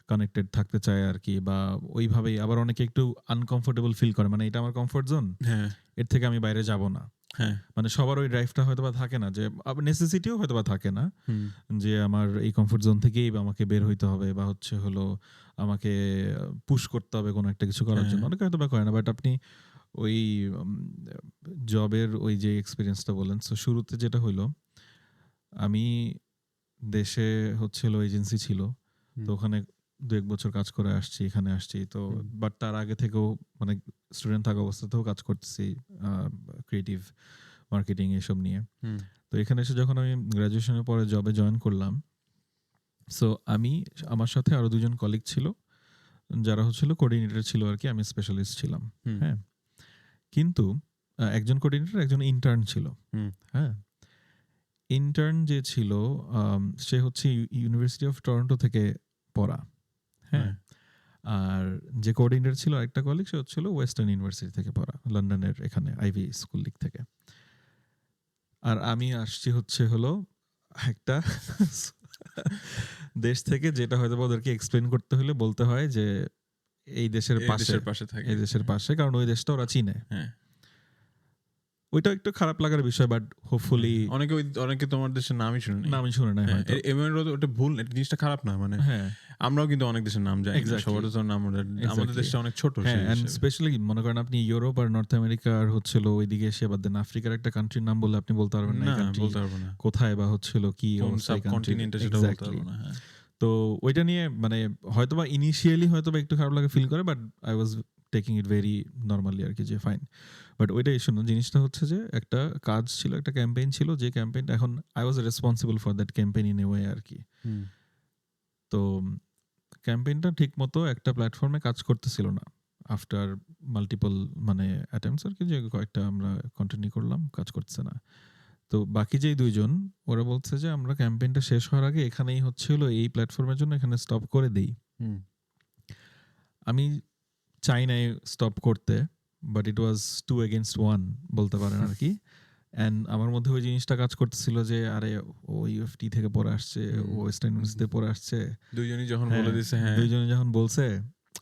কানেক্টেড থাকতে চায় আর কি, বা ওইভাবেই। আবার অনেকে একটু আনকমফোর্টেবল ফিল করে, মানে এটা আমার কমফোর্ট জোন, এর থেকে আমি বাইরে যাব না। মানে সবার ওই ড্রাইভটা হয়তো বা থাকে না, যে নেসেসিটিও হয়তো বা থাকে না যে আমার এই কমফোর্ট জোন থেকেই আমাকে বের হইতে হবে, বা হলো আমাকে পুশ করতে হবে কোনো একটা কিছু করার জন্য, অনেকে হয়তো বা করে না। বাট আপনি ওই জবের ওই যে এক্সপিরিয়েন্সটা বলেন, সো শুরুতে যেটা হইলো, আমি দেশে হলো এজেন্সি ছিল, তো ওখানে 2-1 বছর কাজ করে আসছি, এখানে আসছি তো। বাট তার আগে থেকেও মানে স্টুডেন্ট থাকা অবস্থাতেও কাজ করতেছি ক্রিয়েটিভ মার্কেটিং এসব নিয়ে। তো এখানে এসে যখন আমি গ্রাজুয়েশনের পরে জবে জয়েন করলাম, সো আমার সাথে আরো 2জন কলিগ ছিল যারা কোঅর্ডিনেটর ছিল আর কি, আমি স্পেশালিস্ট ছিলাম। হ্যাঁ, কিন্তু একজন কোঅর্ডিনেটর, একজন ইন্টার্ন ছিল। হ্যাঁ, ইন্টার্ন যে ছিল সে ইউনিভার্সিটি অফ টরন্টো থেকে পড়া। হ্যাঁ, আর যে কোঅর্ডিনেটর ছিল আরেকটা কলিগ, সে ওয়েস্টার্ন ইউনিভার্সিটি থেকে পড়া, লন্ডনের এখানে আইভি স্কুল দিক থেকে। আর আমি আসছি হলো একটা দেশ থেকে, যেটা হয়তো ওদেরকে এক্সপ্লেন করতে হলে বলতে হয় যে এই দেশের পাশে থাকে, এই দেশের পাশে, কারণ ওই দেশটা ওরা চিনে। ওইটা একটু খারাপ লাগার বিষয়, বাট হোপফুলি অনেকে তোমার দেশের নামই শুনে নাই হয়তো। ওটা ভুল, জিনিসটা খারাপ না, মানে আমরাও কিন্তু অনেক দেশের নাম জানি না। Exactly. সবার তো নাম আমাদের Exactly. দেশটা অনেক ছোট হ্যাঁ, সেই এন্ড হিসেবে। স্পেশালি মনে করেন আপনি ইউরোপ আর নর্থ আমেরিকা আর হচ্ছিল ওইদিকে এসে বাদ দেন আফ্রিকার একটা কান্ট্রির নাম বললে আপনি বলতে পারবেন না এই না, কান্ট্রি বলতে পারবো না। কোথায় বা হচ্ছিল কি কোন অবস্থা এই কান্ট্রির। সাবকন্টিনেন্টে সেটা বলতে এক্স্যাক্টলি। পারবো না। হ্যাঁ। তো ওইটা নিয়ে মানে হয়তোবা ইনিশিয়ালি হয়তোবা একটু খারাপ লাগে ফিল করে, but I was taking it very normally আর কি, যে ফাইন। বাট ওইটা ইস্যু না, জিনিসটা হচ্ছে যে একটা কাজ ছিল, একটা ক্যাম্পেইন ছিল, যে ক্যাম্পেইনটা এখন I was responsible for that campaign in a way আর কি। হুম। তো ক্যাম্পেইনটা ঠিক মতো একটা প্ল্যাটফর্মে কাজ করতেছিল না আফটার মাল্টিপল মানে অ্যাটেম্পটস আর কি, যে কয়েকটা আমরা কন্টিনিউ করলাম, কাজ করতেছে না। তো বাকি যেই দুইজন ওরা বলছে যে আমরা ক্যাম্পেইনটা শেষ হওয়ার আগে এখানেই হচ্ছিল এই প্ল্যাটফর্মের জন্য এখানে স্টপ করে দেই। হুম। আমি চাই নাই স্টপ করতে, বাট ইট ওয়াজ 2 against 1 বলতে পারেন আর কি। অ্যান্ড আমার মধ্যে ওই জিনিসটা কাজ করতেছিল যে আরে ও ইউএফটি থেকে পড়ে আসছে, ও ওয়েস্টার্ন ইউনিভার্সিটিতে পড়ে আসছে, দুইজনই যখন হ্যাঁ, বলে দিছে, হ্যাঁ, দুইজনে যখন বলছে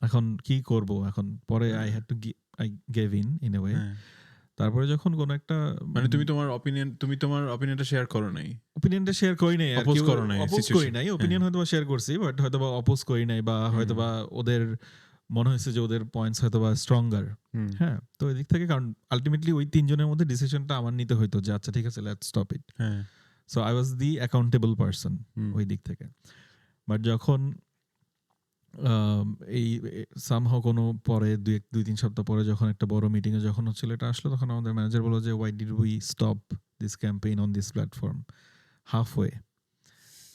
এখন কি করব, এখন পরে I had to I gave in a way. হ্যাঁ। তারপরে যখন কোন একটা মানে তুমি তোমার অপিনিয়নটা শেয়ার করো নাই, ওপিনিয়নটা শেয়ার করি নাই, আর অপোজ কি করো নাই অপোজ করি সিচুয়েশন। নাই, ওপিনিয়ন হয়তো শেয়ার করছি, বাট হয়তো বা অপোজ করি নাই, বা হয়তো বা ওদের মনে হয়েছে যে ওদের পয়েন্টস হয়তো বা স্ট্রঙ্গার। হ্যাঁ, তো এদিক থেকে কারণ আলটিমেটলি ওই তিনজনের মধ্যে ডিসিশনটা আমার নিতে হইতো যে আচ্ছা ঠিক আছে লেটস স্টপ ইট। হ্যাঁ। So I was the accountable person ওই দিক থেকে। বাট যখন এই সামহাও কোনো পরে দুই তিন সপ্তাহ পরে যখন একটা বড় মিটিংয়ে যখন হচ্ছিল এটা আসলো, তখন আমাদের ম্যানেজার বলল যে why did we stop this campaign on this platform halfway.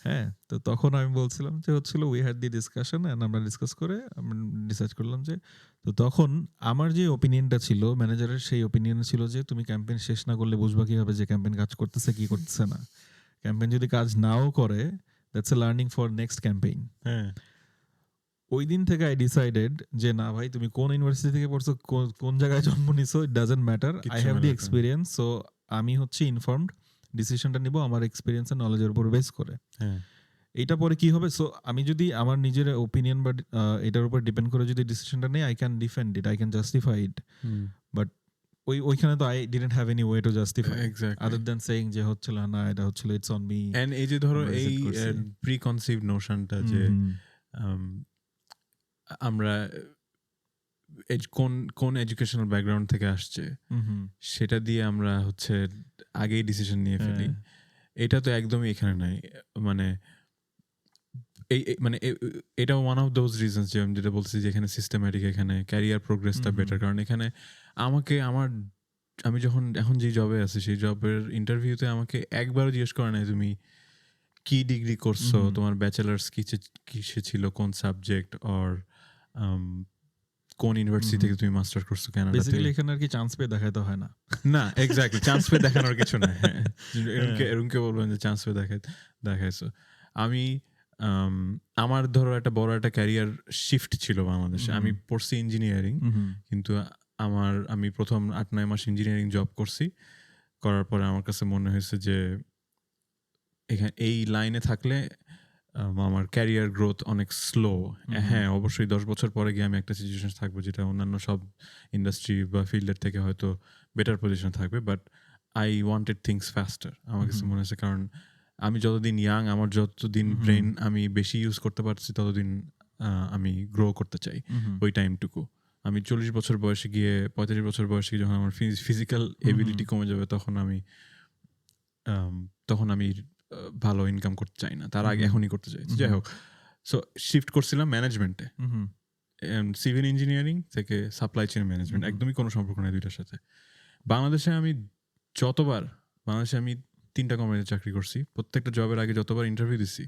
হ্যাঁ, তো তখন আমি বলছিলাম যে হচ্ছিল we had the discussion and আমরা ডিসকাস করে আমরা ডিসাইড করলাম যে, তো তখন আমার যে ওপিনিয়নটা ছিল ম্যানেজারের, সেই ওপিনিয়ন ছিল যে তুমি ক্যাম্পেইন শেষ না করলে বুঝবা কিভাবে যে ক্যাম্পেইন কাজ করতেছে কি করতেছে না। ক্যাম্পেইন যদি কাজ নাও করে that's a learning for next campaign. হ্যাঁ। ওই দিন থেকে আই ডিসাইডেড যে না ভাই, তুমি কোন ইউনিভার্সিটি থেকে পড়ছো, কোন জায়গায় জন্ম নিছো, it doesn't matter, I have the experience. So আমি হচ্ছে ইনফর্মড, ডিসিশনটা নিব আমার এক্সপিরিয়েন্স এন্ড নলেজের উপর বেস করে। হ্যাঁ। এইটা পরে কি হবে, সো আমি যদি আমার নিজের ওপিনিয়ন বা এটার উপর ডিপেন্ড করে যদি ডিসিশনটা নেই, I can defend it, I can justify it. But ওইখানে তো I didn't have any way to justify other than saying যে হচ্ছিল না, এটা হচ্ছিল ইটস অন মি। এন্ড এই যে ধরো এই প্রিকনসিভ নোশনটা যে আমরা কোন এডুকেশনাল ব্যাকগ্রাউন্ড থেকে আসছে সেটা দিয়ে আমরা হচ্ছে আগেই ডিসিশন নিয়ে ফেলি, এটা তো একদমই এখানে নাই। মানে এটা ওয়ান অফ দোজ রিজনস যে আমি যেটা বলছি যে এখানে সিস্টেম্যাটিক, এখানে ক্যারিয়ার প্রোগ্রেসটা বেটার। কারণ এখানে আমি যখন এখন যে জবে আছি সেই জবের ইন্টারভিউতে আমাকে একবারও জিজ্ঞেস করে নাই তুমি কি ডিগ্রি করছো, তোমার ব্যাচেলার্স কিসে ছিল, কোন সাবজেক্ট, অর কোন ইউনিভার্সিটি থেকে তুমি মাস্টার্স করছো কানাডাতে। বেসিক্যালি এখানে আর কি চান্স পেয়ে দেখাইতে হয় না। না, এক্স্যাক্টলি, চান্স পেয়ে দেখানোর কিছু না। হ্যাঁ, এরকমকে বলবেন যে চান্স পেয়ে দেখাইছো। আমি আমার ধরো একটা বড় একটা ক্যারিয়ার শিফট ছিল বাংলাদেশে। আমি পড়ছি ইঞ্জিনিয়ারিং, কিন্তু আমি প্রথম 8-9 মাস ইঞ্জিনিয়ারিং জব করছি। করার পরে আমার কাছে মনে হয়েছে যে এখানে এই লাইনে থাকলে আমার ক্যারিয়ার গ্রোথ অনেক স্লো। হ্যাঁ, অবশ্যই 10 বছর পরে গিয়ে আমি একটা সিচুয়েশন থাকবো যেটা অন্যান্য সব ইন্ডাস্ট্রি বা ফিল্ডের থেকে হয়তো বেটার পজিশন থাকবে, বাট আই ওয়ান্টেড থিংস ফাস্টার। আমার কাছে মনে হয়েছে কারণ আমি যতদিন ইয়াং, আমার যতদিন ব্রেন আমি বেশি ইউজ করতে পারছি, ততদিন আমি গ্রো করতে চাই ওই টাইমটুকু। আমি 40 বছর বয়সে গিয়ে 35 বছর বয়সে গিয়ে যখন আমার ফিজিক্যাল এবিলিটি কমে যাবে, তখন আমি ভালো ইনকাম করতে চাই না, তার আগে এখনই করতে চাই। যাই হোক, সো শিফট করছিলাম ম্যানেজমেন্টে, সিভিল ইঞ্জিনিয়ারিং থেকে সাপ্লাই চেইন ম্যানেজমেন্ট, একদমই কোনো সম্পর্ক নেই দুইটার সাথে। বাংলাদেশে আমি 3টা কোম্পানিতে চাকরি করছি। প্রত্যেকটা জবের আগে যতবার ইন্টারভিউ দিছি,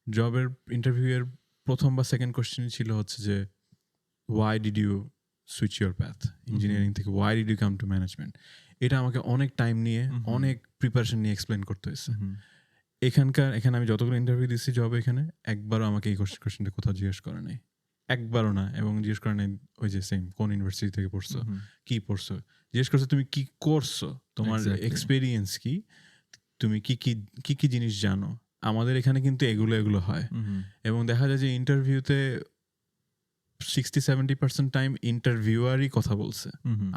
জবের ইন্টারভিউয়ের প্রথম বা সেকেন্ড কোয়েশ্চেন ছিল হচ্ছে যে why did you switch your path engineering থেকে, why did you come to management. এটা আমাকে অনেক টাইম নিয়ে অনেক প্রিপারেশন নিয়ে এক্সপ্লেন করতে হয়েছে। এখানে আমি যতগুলো ইন্টারভিউ দিচ্ছি জবে, এখানে একবারও আমাকে এই কোয়েশ্চেনটা কোথাও জিজ্ঞেস করে নাই, একবারও না। এবং জিজ্ঞেস করে নাই ওই যে সেম কোন ইউনিভার্সিটি থেকে পড়ছো, কি পড়ছো, জিজ্ঞেস করছো তুমি কি করছো, তোমার এক্সপিরিয়েন্স কি, তুমি কি জিনিস জানো। আমাদের এখানে কিন্তু এগুলো হয়, এবং দেখা যায় যে ইন্টারভিউতে 60-70% টাইম ইন্টারভিউয়ারই কথা বলছে,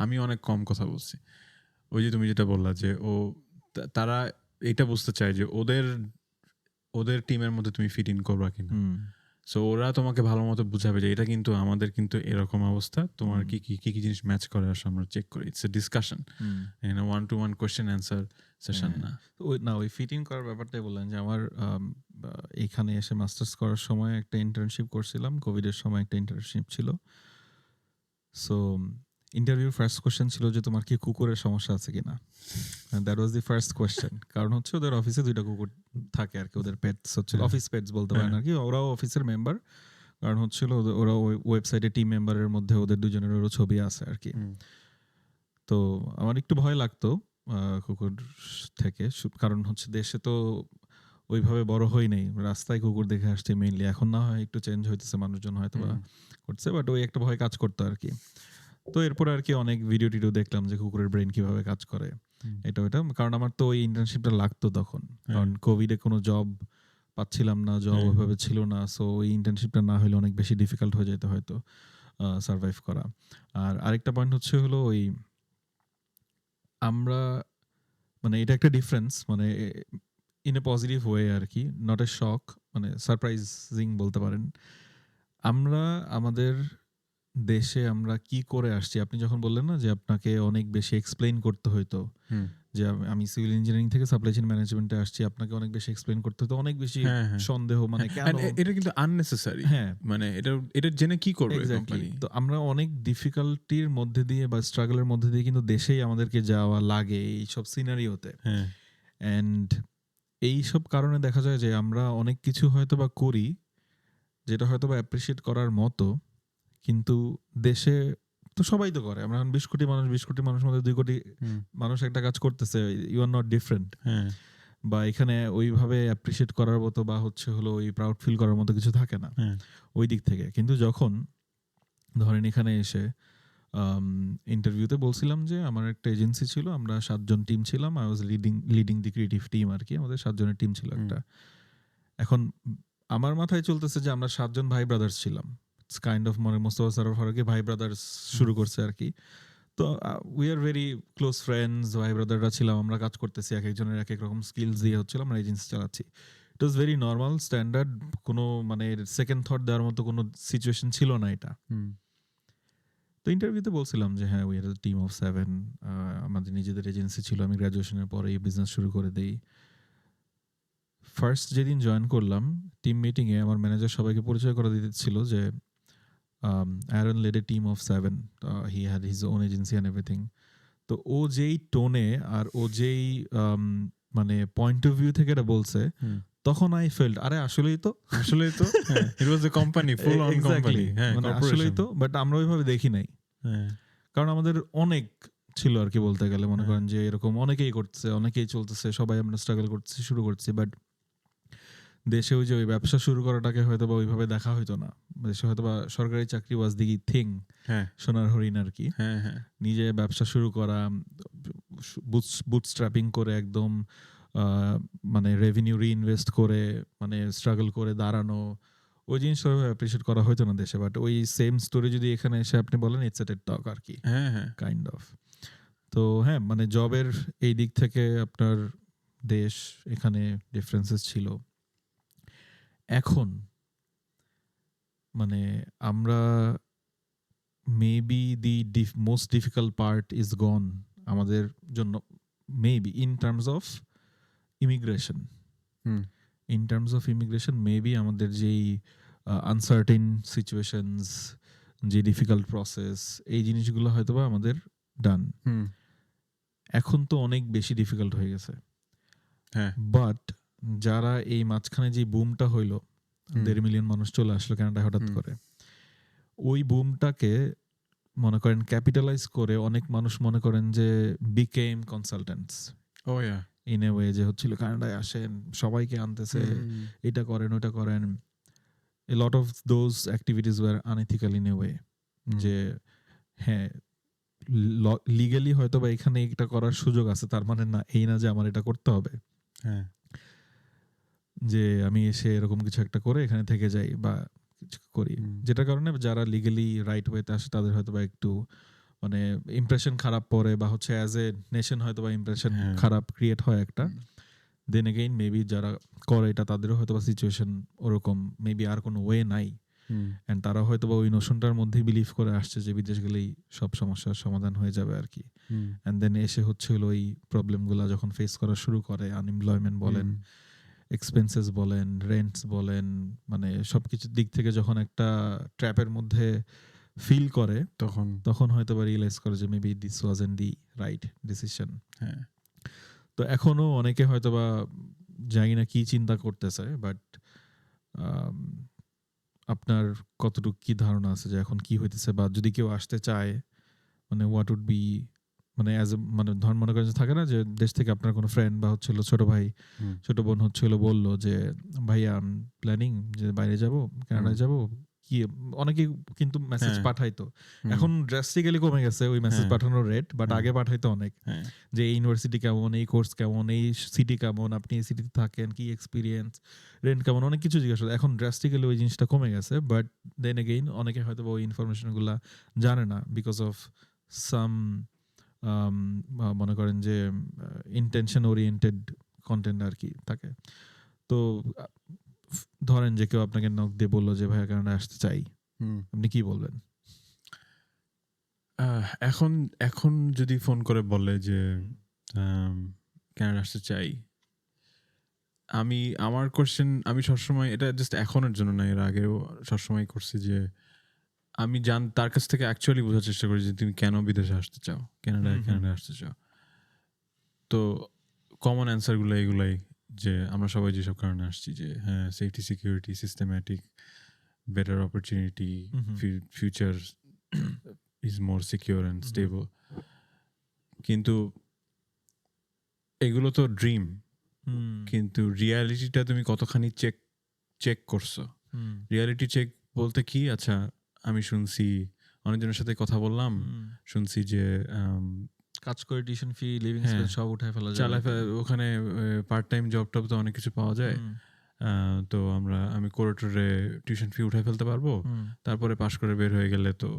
আমি অনেক কম কথা বলছি। ওই যে তুমি যেটা বললা যে তারা এটা বুঝতে চায় যে ওদের টিমের মধ্যে তুমি ফিট ইন করবা কিনা। সো ওরা তোমাকে ভালো মতো বুঝাবে যে এটা কিন্তু আমাদের কিন্তু এরকম অবস্থা, তোমার কি কি কি কি জিনিস ম্যাচ করে আসো আমরা চেক করি। It's a discussion, one to one question answer session না। ওই ফিটিং করার ব্যাপারটাই বললেন যে আমার এখানে এসে মাস্টার্স করার সময় একটা ইন্টার্নশিপ করছিলাম, কোভিডের সময় একটা ইন্টার্নশিপ ছিল। সো ইন্টারভিউ ফার্স্ট কোয়েশ্চেন ছিল যে তোমার কি কুকুরের সমস্যা আছে কিনা, that was the first question. কারণ হচ্ছে ওদের অফিসে 2টা কুকুর থাকে আর কি, ওদের পেটস হচ্ছিল অফিস পেটস বলতে পারেন আর কি, ওরাও অফিসের মেম্বার। কারণ হচ্ছিল ওরা ওয়েবসাইটে টিম মেম্বারের মধ্যে ওদের দুজনেরও ছবি আছে আর কি। তো আমার একটু ভয় লাগতো কুকুর থেকে, কারণ হচ্ছে দেশে তো ওইভাবে বড় হই নাই, রাস্তায় কুকুর দেখে আসছে মেইনলি। এখন না হয় একটু চেঞ্জ হইতেছে, মানুষজন হয়তো বা করছে, বাট ওই একটা ভয় কাজ করতো আর কি। তো এরপর আর কি অনেক ভিডিও টিডিও দেখলাম যে কুকুরের ব্রেন কিভাবে কাজ করে, এটা ওইটা। কারণ আমার তো ওই ইন্টার্নশিপটা লাগতো তখন, কারণ কোভিডে কোনো জব পাচ্ছিলাম না, জব ওইভাবে ছিল না। সো ওই ইন্টার্নশিপটা না হলে অনেক বেশি ডিফিকাল্ট হয়ে যেত হয়তো সার্ভাইভ করা। আর আরেকটা পয়েন্ট হচ্ছে হলো ওই আমরা মানে এটা একটা ডিফারেন্স, মানে ইন এ পজিটিভ ওয়ে আর কি, নট এ শক, মানে সারপ্রাইজিং বলতে পারেন। আমরা আমাদের দেশে আমরা কি করে আসছি, আপনি যখন বললেন না যে আপনাকে অনেক বেশি এক্সপ্লেইন করতে হইতো, যে আমি সিভিল ইঞ্জিনিয়ারিং থেকে সাপ্লাই চেইন ম্যানেজমেন্টে আসছি, আপনাকে অনেক বেশি এক্সপ্লেইন করতে হতো, অনেক বেশি সন্দেহ, মানে কেন এটা কিন্তু আননেসেসারি। হ্যাঁ, মানে এটা জেনে কি করবে কোম্পানি। তো আমরা অনেক ডিফিকাল্টির মধ্যে দিয়ে বা স্ট্রাগলের মধ্যে দিয়ে কিন্তু দেশেই আমাদেরকে যাওয়া লাগে এই সব সিনারিওতে। এন্ড এই সব কারণে দেখা যায় যে আমরা অনেক কিছু হয়তো বা করি যেটা হয়তো বা অ্যাপ্রিসিয়েট করার মতো, কিন্তু দেশে তো সবাই তো করে। আমরা 20 কোটি মানুষ, 20 কোটি মানুষ মধ্যে 2 কোটি মানুষ একটা কাজ করতেছে, ইউ আর নট ডিফারেন্ট। বা এখানে ওইভাবে অ্যাপ্রিসিয়েট করার মতো বা হচ্ছে হলো ওই প্রাউড ফিল করার মতো কিছু থাকে না ওই দিক থেকে। কিন্তু যখন ধরেন এখানে এসে ইন্টারভিউতে বলছিলাম যে আমার একটা এজেন্সি ছিল, আমরা 7 জন টিম ছিলাম, I was leading the creative team আর কি, আমাদের 7 জনের টিম ছিল একটা। এখন আমার মাথায় চলতেছে যে আমরা 7 জন ভাই ব্রাদার্স ছিলাম, ইটস কাইন্ড অফ মনে মোস্তফা সরোয়ার ফারুকী ভাই ব্রাদার্স শুরু করছে আর কি। তো we are very close friends, ভাই ব্রাদাররা ছিলাম, আমরা কাজ করতেছি, এক একজনের এক এক রকম স্কিলস দিয়ে হচ্ছিল, আমরা এজেন্সি চালাচ্ছি। ইট ওয়াজ ভেরি নর্মাল স্ট্যান্ডার্ড, কোনো মানে সেকেন্ড থট দেওয়ার মতো কোনো সিচুয়েশন ছিল না এটা। তো ইন্টারভিউতে বলছিলাম যে হ্যাঁ, উই আর টিম অফ 7, আমাদের নিজেদের এজেন্সি ছিল, আমি গ্র্যাজুয়েশনের পরে এই বিজনেস শুরু করে দেই। ফার্স্ট যেদিন জয়েন করলাম টিম মিটিংয়ে, আমার ম্যানেজার সবাইকে পরিচয় করে দিতেছিল যে Aaron led a team of 7, he had his own agency and everything. তো ও যেই টোনে আর ও যেই মানে পয়েন্ট অফ ভিউ থেকে এটা বলছে, তখন আই ফেল্ট আরে আসলেই তো ইট ওয়াজ a company, full on company, মানে আসলেই তো। বাট আমরা ওইভাবে দেখি নাই, কারণ আমাদের অনেক ছিল আর কি বলতে গেলে, মনে করেন যে এরকম অনেকেই করছে, অনেকেই চলতেছে, সবাই আমরা স্ট্রাগল করতেছি, শুরু করছি। বাট দেশে ওই যে ওই ব্যবসা শুরু করাটাকে হয়তো বা ওইভাবে দেখা হইতো না। দেশে হয়তো বা সরকারি চাকরি ওয়াজ দি থিং, সোনার হরিণ আর কি। নিজে ব্যবসা শুরু করা, বুটস্ট্র্যাপিং করে একদম মানে রেভিনিউ রিইনভেস্ট করে, মানে স্ট্রাগল করে দাঁড়ানো, ওই জিনিসটা অ্যাপ্রিশিয়েট করা হয়তো না দেশে। বাট ওই সেম স্টোরি যদি এখানে এসে আপনি বলেন, ইটস এ টেড টক আর কি, কাইন্ড অফ। তো হ্যাঁ, মানে জবের এই দিক থেকে আপনার দেশ এখানে ডিফারেন্সেস ছিল। এখন মানে আমরা maybe the most difficult part is গন আমাদের জন্য, maybe in terms of immigration. In terms of immigration maybe আমাদের যেই আনসার্টেন সিচুয়েশনস, যে ডিফিকাল্ট প্রসেস, এই জিনিসগুলো হয়তো বা আমাদের ডান। এখন তো অনেক বেশি ডিফিকাল্ট হয়ে গেছে। বাট যারা এই মাঝখানে যে বুমটা হইলো, 1.5 মিলিয়ন মানুষ চলে আসলো কানাডা হঠাৎ করে, ওই বুমটাকে মনে করেন ক্যাপিটালাইজ করে অনেক মানুষ মনে করেন যে became consultants in a way, যে হচ্ছিল কানাডায় আসেন, সবাইকে আনতেছে, এটা করেন ওটা করেন। A lot of those activities were unethical in a way, যে হ্যাঁ লিগালি হয়তো বা এখানে এটা করার সুযোগ আছে, তার মানে না এই না যে আমার এটা করতে হবে, যে আমি এসে এরকম কিছু একটা করে এখানে থেকে যাই বা কিছু করি, যেটার কারণে যারা লিগালি রাইট ওয়েতে আসে তাদের হয়তো বা একটু মানে ইমপ্রেশন খারাপ পড়ে, বা হচ্ছে অ্যাজ এ নেশন হয়তো বা ইমপ্রেশন খারাপ ক্রিয়েট হয় একটা, দেন এগেইন মেবি যারা করে এটা তাদেরও হয়তো বা সিচুয়েশন ওরকম, মেবি আর কোনো ওয়ে নাই, অ্যান্ড তারা হয়তো বা ওই নোশনটার মধ্যেই বিলিভ করে আসছে যে বিদেশ গেলেই সব সমস্যার সমাধান হয়ে যাবে আর কি। অ্যান্ড দেন এসে হচ্ছে হলো ওই প্রবলেমগুলো যখন ফেস করা শুরু করে, আনএমপ্লয়মেন্ট বলেন, এক্সপেন্সেস বলেন, রেন্টস বলেন, মানে সবকিছুর দিক থেকে যখন একটা ট্র্যাপের মধ্যে ফিল করে তখন হয়তো বা রিয়েলাইজ করে যে maybe this wasn't the right decision. হ্যাঁ, তো এখনো অনেকে হয়তো বা জানি না কি চিন্তা করতেছে, বাট আপনার কতটুকু কি ধারণা আছে যে এখন কি হইতেছে, বা যদি কেউ আসতে চায় মানে হোয়াট উড বি, মানে অ্যাজ মানে ধর মনে করেন যে থাকে না যে দেশ থেকে আপনার কোনো ফ্রেন্ড বা হচ্ছিল ছোট ভাই ছোট বোন হচ্ছিল বললো যে ভাইয়া প্ল্যানিং যে বাইরে যাব, কানাডায় যাব, কি অনেকে কিন্তু মেসেজ পাঠাইতো, এখন ড্রাস্টিক্যালি কমে গেছে ওই মেসেজ পাঠানোর রেট, বাট আগে পাঠাইতো অনেক, যে এই ইউনিভার্সিটি কেমন, এই কোর্স কেমন, এই সিটি কেমন, আপনি এই সিটিতে থাকেন, কি এক্সপিরিয়েন্স, রেন্ট কেমন, অনেক কিছু জিজ্ঞাসা। এখন ড্রাস্টিক্যালি ওই জিনিসটা কমে গেছে, বাট দেন এগেইন অনেকে হয়তো ওই ইনফরমেশনগুলো জানে না বিকজ অফ সাম মনে করেন যে ইন্টেনশন ওরিয়েন্টেড কন্টেন্ট আর কি থাকে। তো ধরেন যে কেউ আপনাকে নক দিয়ে বললো যে ভাইয়া কানাডা আসতে চাই, আপনি কি বলবেন? এখন এখন যদি ফোন করে বলে যে কানাডা আসতে চাই, আমার কোশ্চেন, আমি সবসময় এটা জাস্ট এখনের জন্য না, এর আগেও সবসময় করছি যে আমি তার কাছ থেকে অ্যাকচুয়ালি বোঝার চেষ্টা করি যে তুমি কেন বিদেশে আসতে চাও, কানাডায় আসতে চাও। তো কমন অ্যান্সারগুলো এগুলাই, যে আমরা সবাই যেসব কারণে আসছি, যে হ্যাঁ safety, security, systematic, better opportunity, future is more secure and stable. কিন্তু এগুলো তো ড্রিম, কিন্তু রিয়ালিটিটা তুমি কতখানি চেক করছো? রিয়ালিটি চেক বলতে কি, আচ্ছা আমি শুনছি, অনেকজনের সাথে কথা বললাম, শুনছি যে কাজ করে টিউশন ফি, লিভিং এক্সপেন্স সব উঠায় ফেলা যায়, ওখানে পার্ট টাইম জব টব তো অনেক কিছু পাওয়া যায়। তো আমি কোরেটরে টিউশন ফি উঠায় ফেলতে পারবো, তারপরে পাশ করে বের হয়ে গেলে তো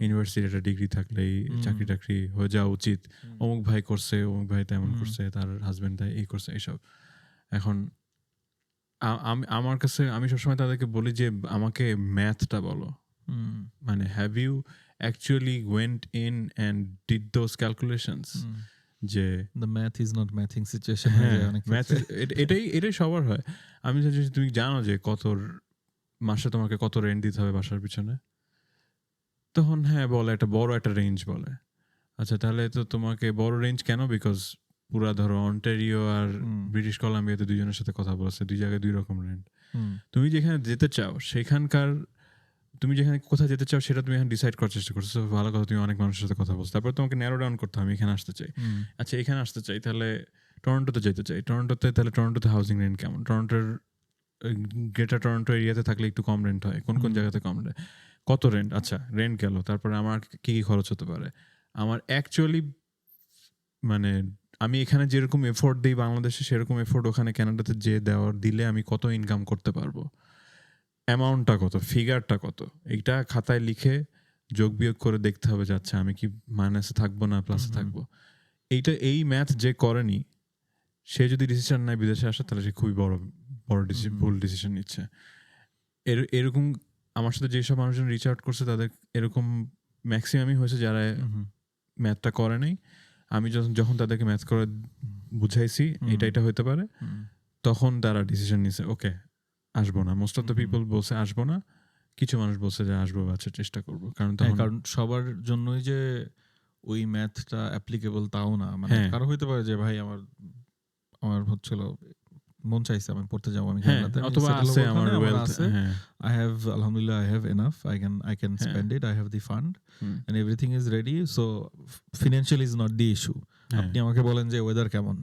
ইউনিভার্সিটির একটা ডিগ্রি থাকলেই চাকরি টাকরি হয়ে যাওয়া উচিত, অমুক ভাই করছে, অমুক ভাই তেমন করছে, তার হাজবেন্ড তাই এই করছে, এইসব। এখন আমার কাছে, আমি সবসময় তাদেরকে বলি যে আমাকে ম্যাথটা বলো, মানে have you actually went in and did those calculations, যে the math is not mathing situation. এটাই সবার হয়। আমি চাইছি তুমি জানো যে মাসে তোমাকে কত রেন্ট দিতে হবে বাসার পিছনে, তখন হ্যাঁ বলে একটা বড় একটা রেঞ্জ বলে। আচ্ছা তাহলে তো তোমাকে বড় রেঞ্জ কেন? বিকজ পুরা ধরো অন্টারিও আর ব্রিটিশ কলাম্বিয়াতে দুইজনের সাথে কথা বলছে, দুই জায়গায় দুই রকম রেন্ট। তুমি যেখানে যেতে চাও সেখানকার, তুমি যেখানে কোথায় যেতে চাও সেটা তুমি এখন ডিসাইড করার চেষ্টা করছো, ভালো কথা, তুমি অনেক মানুষের সাথে কথা বলছো, তারপর তোমাকে ন্যারো ডাউন করতে হবে, আমি এখানে আসতে চাই। আচ্ছা এখানে আসতে চাই, তাহলে টরন্টোতে যেতে চাই, তাহলে টরন্টোতে হাউজিং রেন্ট কেমন? গ্রেটার টরন্টো এরিয়াতে থাকলে একটু কম রেন্ট হয়, কোন কোন জায়গাতে কম রেন্ট, কত রেন্ট, আচ্ছা রেন্ট গেল, তারপরে আমার কি কি খরচ হতে পারে, আমার অ্যাকচুয়ালি মানে আমি এখানে যেরকম এফোর্ট দিই বাংলাদেশে সেরকম এফোর্ট ওখানে কানাডাতে দিলে আমি কত ইনকাম করতে পারবো, অ্যামাউন্টটা কত, ফিগারটা কত, এইটা খাতায় লিখে যোগ বিয়োগ করে দেখতে হবে যে আচ্ছা আমি কি মাইনাসে থাকবো না প্লাসে থাকবো। এই ম্যাথ যে করেনি সে যদি ডিসিশন নেয় বিদেশে আসে, তাহলে সে খুবই বড় ভুল ডিসিশন নিচ্ছে। এরকম আমার সাথে যেসব মানুষজন রিচ আউট করছে তাদের এরকম ম্যাক্সিমামই হয়েছে যারা ম্যাথটা করে নাই। আমি যখন তাদেরকে ম্যাথ করে বুঝাইছি এটা হতে পারে, তখন তারা ডিসিশন নিছে ওকে আসবো না। মোস্ট অফ দ্য পিপল বলছে আসবো না, কিছু মানুষ বলছে যে আসবো, আচ্ছা চেষ্টা করবো। কারণ সবার জন্যই যে ওই ম্যাথটা অ্যাপ্লিকেবল তাও না, মানে কারো হইতে পারে যে ভাই আমার হচ্ছিল মন চাইছে আমি পড়তে যাবো, আমি অথবা আছে আমার wealth, I have alhamdulillah I have enough, I can spend it, I have the fund and everything is ready, so financial is not the issue. আপনি আমাকে বলেন যে ওয়েদার কেমন,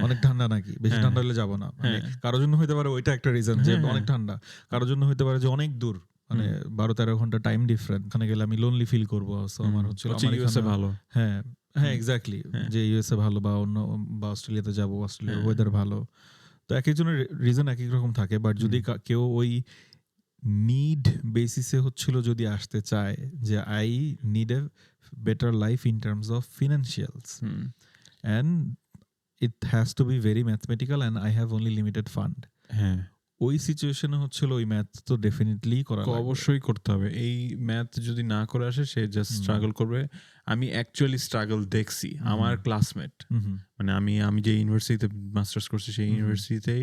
অনেক ঠান্ডা নাকি, বেশি ঠান্ডা হলে যাবো না, মানে কারোর জন্য হইতে পারে ওইটা একটা রিজন যে অনেক ঠান্ডা, কারোর জন্য হইতে পারে যে অনেক দূর, মানে 12-13 ঘন্টা টাইম ডিফারেন্স, ওখানে গেলে আমি লোনলি ফিল করবো, সো আমার হচ্ছে ভালো, হ্যাঁ এক্স্যাক্টলি, যে ইউএসএ ভালো বা বা অস্ট্রেলিয়াতে যাবো, অস্ট্রেলিয়ার ওয়েদার ভালো। তো এক একজনের রিজন এক এক রকম থাকে, বাট যদি কেউ ওই নিড বেসিসে হচ্ছিল যদি আসতে চায় যে I need a better life in terms of financials, and it has to be very mathematical and I have only limited fund. হ্যাঁ, ওই সিচুয়েশনে হচ্ছিল ওই ম্যাথ তো ডেফিনেটলি করা লাগবে। অবশ্যই করতে হবে। এই ম্যাথ যদি না করে আসে সে জাস্ট স্ট্রাগল করবে। আমি অ্যাকচুয়ালি স্ট্রাগল দেখছি। আমার ক্লাসমেট, হুম মানে আমি যে ইউনিভার্সিটিতে মাস্টার্স করছি সেই ইউনিভার্সিটিতেই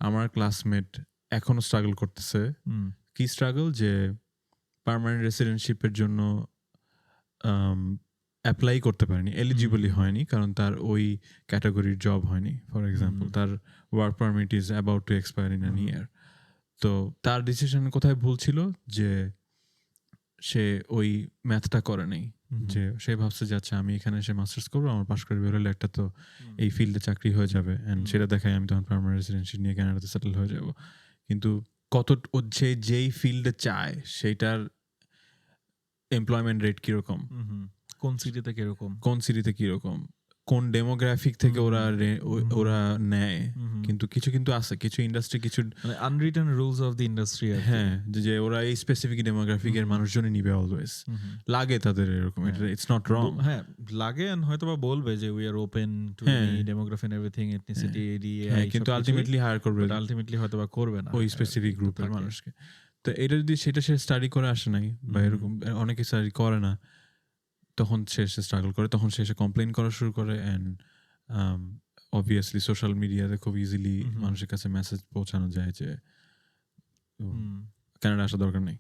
আমার ক্লাসমেট এখনো স্ট্রাগল করতেছে। হুম কি স্ট্রাগল? যে পার্মানেন্ট রেসিডেন্টশিপের জন্য অ্যাপ্লাই করতে পারেনি, এলিজিবলই হয়নি, কারণ তার ওই ক্যাটাগরির জব হয়নি। ফর এক্সাম্পল তার work permit is about to expire in an year. তো তার ডিসিশন কোথায় ভুল ছিল? যে সে ওই ম্যাথটা করে নেই। যে সে ভাবছে যে আচ্ছা আমি এখানে এসে মাস্টার্স করবো, আমার পাশ করে বেরোলে একটা তো এই ফিল্ডে চাকরি হয়ে যাবে, অ্যান্ড সেটা দেখায় আমি তখন পার্মানেন্ট রেসিডেন্সি নিয়ে কানাডাতে সেটেল হয়ে যাব। কিন্তু সে যেই ফিল্ডে চায় সেইটার এমপ্লয়মেন্ট রেট কিরকম, কোন সিটিতে কিরকম, কোন সিটিতে কিরকম, কোন ডেমোগ্রাফিক থেকে ওরা নেয়। কিন্তু কিছু আছে, কিছু ইন্ডাস্ট্রি, কিছু মানে unwritten rules of the industry. হ্যাঁ, যে ওরা এই স্পেসিফিক ডেমোগ্রাফিকের মানুষজনই নিবে অলওয়েজ। লাগে তাদের এরকম, ইটস নট রং। হ্যাঁ লাগে, হয়তো বা বলবে যে we are open to demography and everything, ethnicity, হ্যাঁ, কিন্তু আলটিমেটলি হায়ার করবে, আলটিমেটলি হয়তো বা করবে না ওই স্পেসিফিক গ্রুপের মানুষকে। তো এটা যদি সেটা সে স্টাডি করে আসে নাই, বা এরকম অনেকে স্টাডি করে না, তখন সে স্ট্রাগল করে, তখন সে কমপ্লেইন করা শুরু করে। অ্যান্ড অবভিয়াসলি সোশ্যাল মিডিয়াতে খুব ইজিলি মানুষের কাছে মেসেজ পৌঁছানো যায় যে কানাডা আসা দরকার নেই।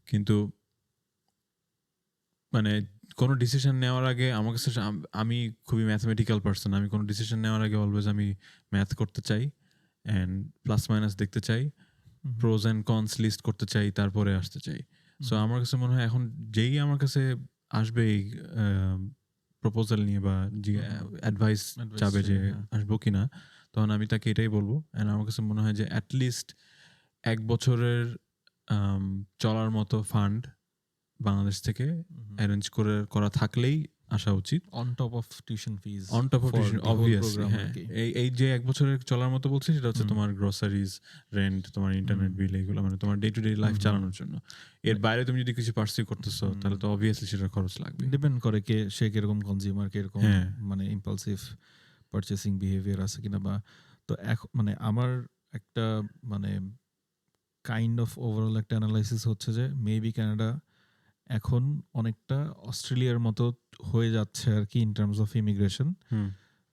কিন্তু মানে কোনো ডিসিশন নেওয়ার আগে আমার কাছে, আমি খুবই ম্যাথমেটিক্যাল পার্সন, আমি কোনো ডিসিশন নেওয়ার আগে অলওয়েজ আমি ম্যাথ করতে চাই, অ্যান্ড প্লাস মাইনাস দেখতে চাই, প্রোজ অ্যান্ড কনস লিস্ট করতে চাই, তারপরে আসতে চাই। সো আমার কাছে মনে হয় এখন যেই আমার কাছে আসবে এই প্রপোজাল নিয়ে বা যে অ্যাডভাইস চাবে যে আসবো কিনা, তখন আমি তাকে এটাই বলবো। অ্যান্ড আমার কাছে মনে হয় যে অ্যাটলিস্ট 1 বছরের চলার মতো ফান্ড বাংলাদেশ থেকে অ্যারেঞ্জ করা থাকলেই আসা উচিত, on top of tuition fees. On top of tuition obviously. হ্যাঁ, এই যে 1 বছরের চলার মতো বলছি, সেটা হচ্ছে তোমার গ্রোসারিজ, রেন্ট, তোমার ইন্টারনেট বিল, এগুলো মানে তোমার ডে টু ডে লাইফ চালানোর জন্য। এর বাইরে তুমি যদি কিছু পার্সিউ করতেছো, তাহলে তো অবভিয়াসলি সেটার খরচ লাগবে। ডিপেন্ড করে সে কিরকম কনজিউমার, কিরকম মানে ইম্পালসিভ পারচেসিং বিহেভিয়ার আছে কিনা। বা তো মানে আমার একটা মানে কাইন্ড অফ ওভারঅল একটা অ্যানালাইসিস হচ্ছে যে মেবি কানাডা এখন অনেকটা অস্ট্রেলিয়ার মতো হয়ে যাচ্ছে আর কি, ইন টার্মস অফ ইমিগ্রেশন।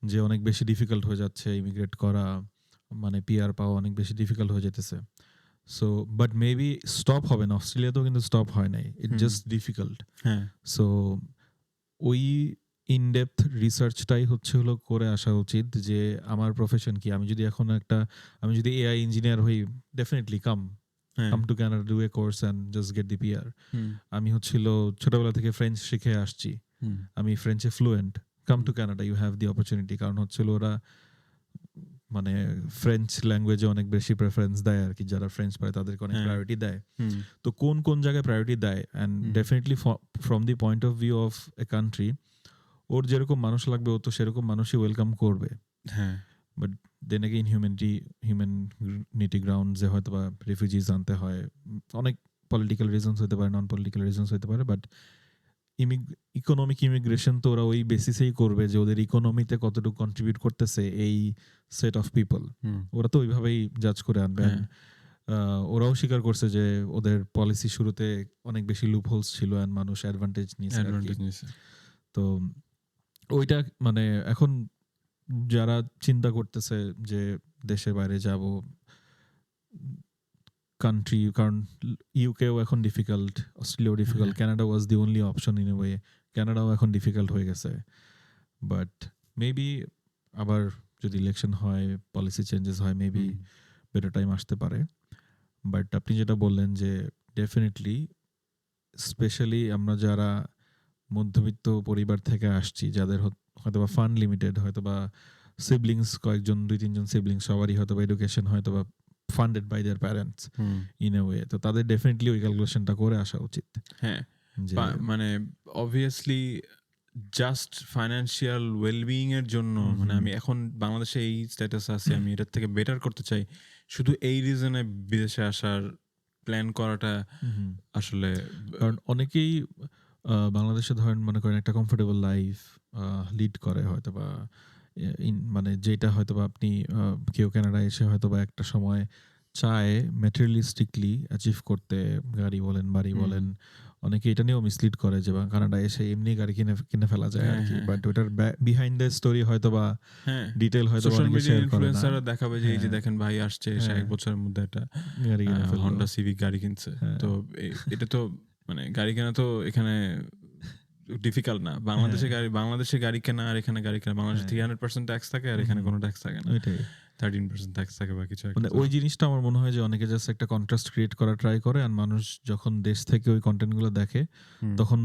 যে অনেক বেশি ডিফিকাল্ট হয়ে যাচ্ছে ইমিগ্রেট করা, মানে পিআর পাওয়া অনেক বেশি ডিফিকাল্ট হয়ে যেতেছে। সো বাট মেবি স্টপ হবে না, অস্ট্রেলিয়াতেও কিন্তু স্টপ হয় নাই, ইট জাস্ট ডিফিকাল্ট। সো ওই ইনডেপথ রিসার্চটাই হলো করে আসা উচিত যে আমার প্রফেশন কি, আমি যদি এআই ইঞ্জিনিয়ার হই, definitely come to Canada, do a course and just get the PR. আমি ছোটবেলা থেকে ফ্রেঞ্চ শিখে আসছি, আমি ফ্রেঞ্চে fluent, come to Canada, you have the opportunity. কারণ ওরা মানে ফ্রেঞ্চ ল্যাঙ্গুয়েজে অনেক বেশি প্রেফারেন্স দেয় আর কি, যারা ফ্রেঞ্চ পারে তাদেরকে অনেক প্রায়োরিটি দেয়। তো কোন কোন জায়গায় প্রায়োরিটি দেয়, and definitely from the point of view of a country, ওর যেরকম মানুষ লাগবে ও তো সেরকম মানুষই ওয়েলকাম করবে। হ্যাঁ, but then again humanity ground যে হয়তো বা রিফিউজিজ আনতে হয়, অনেক পলিটিক্যাল রিজনস হতে পারে, নন পলিটিক্যাল রিজনস হতে পারে, বাট ইকোনমিক ইমিগ্রেশন তো ওরা ওই বেসিসেই করবে যে ওদের ইকোনমিতে কতটুকু কন্ট্রিবিউট করতেছে এই সেট অফ পিপল, ওরা তো ওইভাবেই জাজ করে আনবে। ওরাও স্বীকার করছে যে ওদের পলিসি শুরুতে অনেক বেশি লুপ হোলস ছিল, অ্যান্ড মানুষ অ্যাডভান্টেজ নিয়েছে। তো ওইটা মানে এখন যারা চিন্তা করতেছে যে দেশের বাইরে যাব কান্ট্রি, কারণ ইউকেও এখন ডিফিকাল্ট, অস্ট্রেলিয়াও difficult, Canada was the only option in a way, কানাডাও এখন ডিফিকাল্ট হয়ে গেছে। বাট মেবি আবার যদি ইলেকশন হয়, পলিসি চেঞ্জেস হয়, মেবি বেটার টাইম আসতে পারে। বাট আপনি যেটা বললেন যে ডেফিনেটলি স্পেশালি আমরা যারা মধ্যবিত্ত পরিবার থেকে আসছি, যাদের হয়তো বা ফান্ড লিমিটেড, হয়তো বা সিবলিংস কয়েকজন 2-3 জন সিবলিংস, সবারই হয়তো বা এডুকেশন হয়তো বা funded by their parents in a way, তো তাদের ডেফিনেটলি ওই ক্যালকুলেশনটা করে আসা উচিত। হ্যাঁ, মানে অবভিয়াসলি জাস্ট ফাইন্যান্সিয়াল ওয়েলবিইং এর জন্য, মানে আমি এখন বাংলাদেশে এই স্ট্যাটাস আছে, আমি এটার থেকে বেটার করতে চাই, শুধু এই রিজনে বিদেশে আসার প্ল্যান করাটা আসলে, কারণ অনেকেই বাংলাদেশে ধরেন মনে করেন একটা কমফোর্টেবল লাইফ লিড করে হয়তো বা, মানে যেটা হয়তোবা আপনি কেউ কানাডায় এসে হয়তোবা একটা সময় চায় ম্যাটেরিয়ালিস্টিকলি অ্যাচিভ করতে, গাড়ি বলেন, বাড়ি বলেন। অনেকে এটা নিয়েও মিসলিড করে যে কানাডায় এসে এমনি গাড়ি কিনে ফেলা যায় হ্যাঁ, আরকি। হ্যাঁ, বাট ওটার বিহাইন্ড দ্য স্টোরি হয়তোবা হ্যাঁ। ডিটেইল হয়তোবা সোশ্যাল অনেকে মিডিয়া শেয়ার করে না। ইনফ্লুয়েন্সাররা দেখাবে যে এই যে হ্যাঁ, দেখেন ভাই আসছে, সে হ্যাঁ। 1 বছরের মধ্যে একটা গাড়ি কিনে ফেললো। Honda Civic গাড়ি কিনছে। হ্যাঁ। তো এটা তো মানে গাড়ি কেনা তো এখানে ডিফিকাল্ট না। বাংলাদেশে গাড়ি কেনা আর এখানে গাড়ি কেনা, বাংলাদেশে হ্যাঁ। 300% ট্যাক্স থাকে আর এখানে কোনো ট্যাক্স থাকে না। ওইটাই। 13% ট্যাক্স থাকে বা কিছু একটা। মানে ওই জিনিসটা আমার মনে হয় যে অনেকে জাস্ট একটা কন্ট্রাস্ট ক্রিয়েট করা ট্রাই করে, আর মানুষ যখন দেশ থেকে ওই কন্টেন্ট গুলো দেখে তখন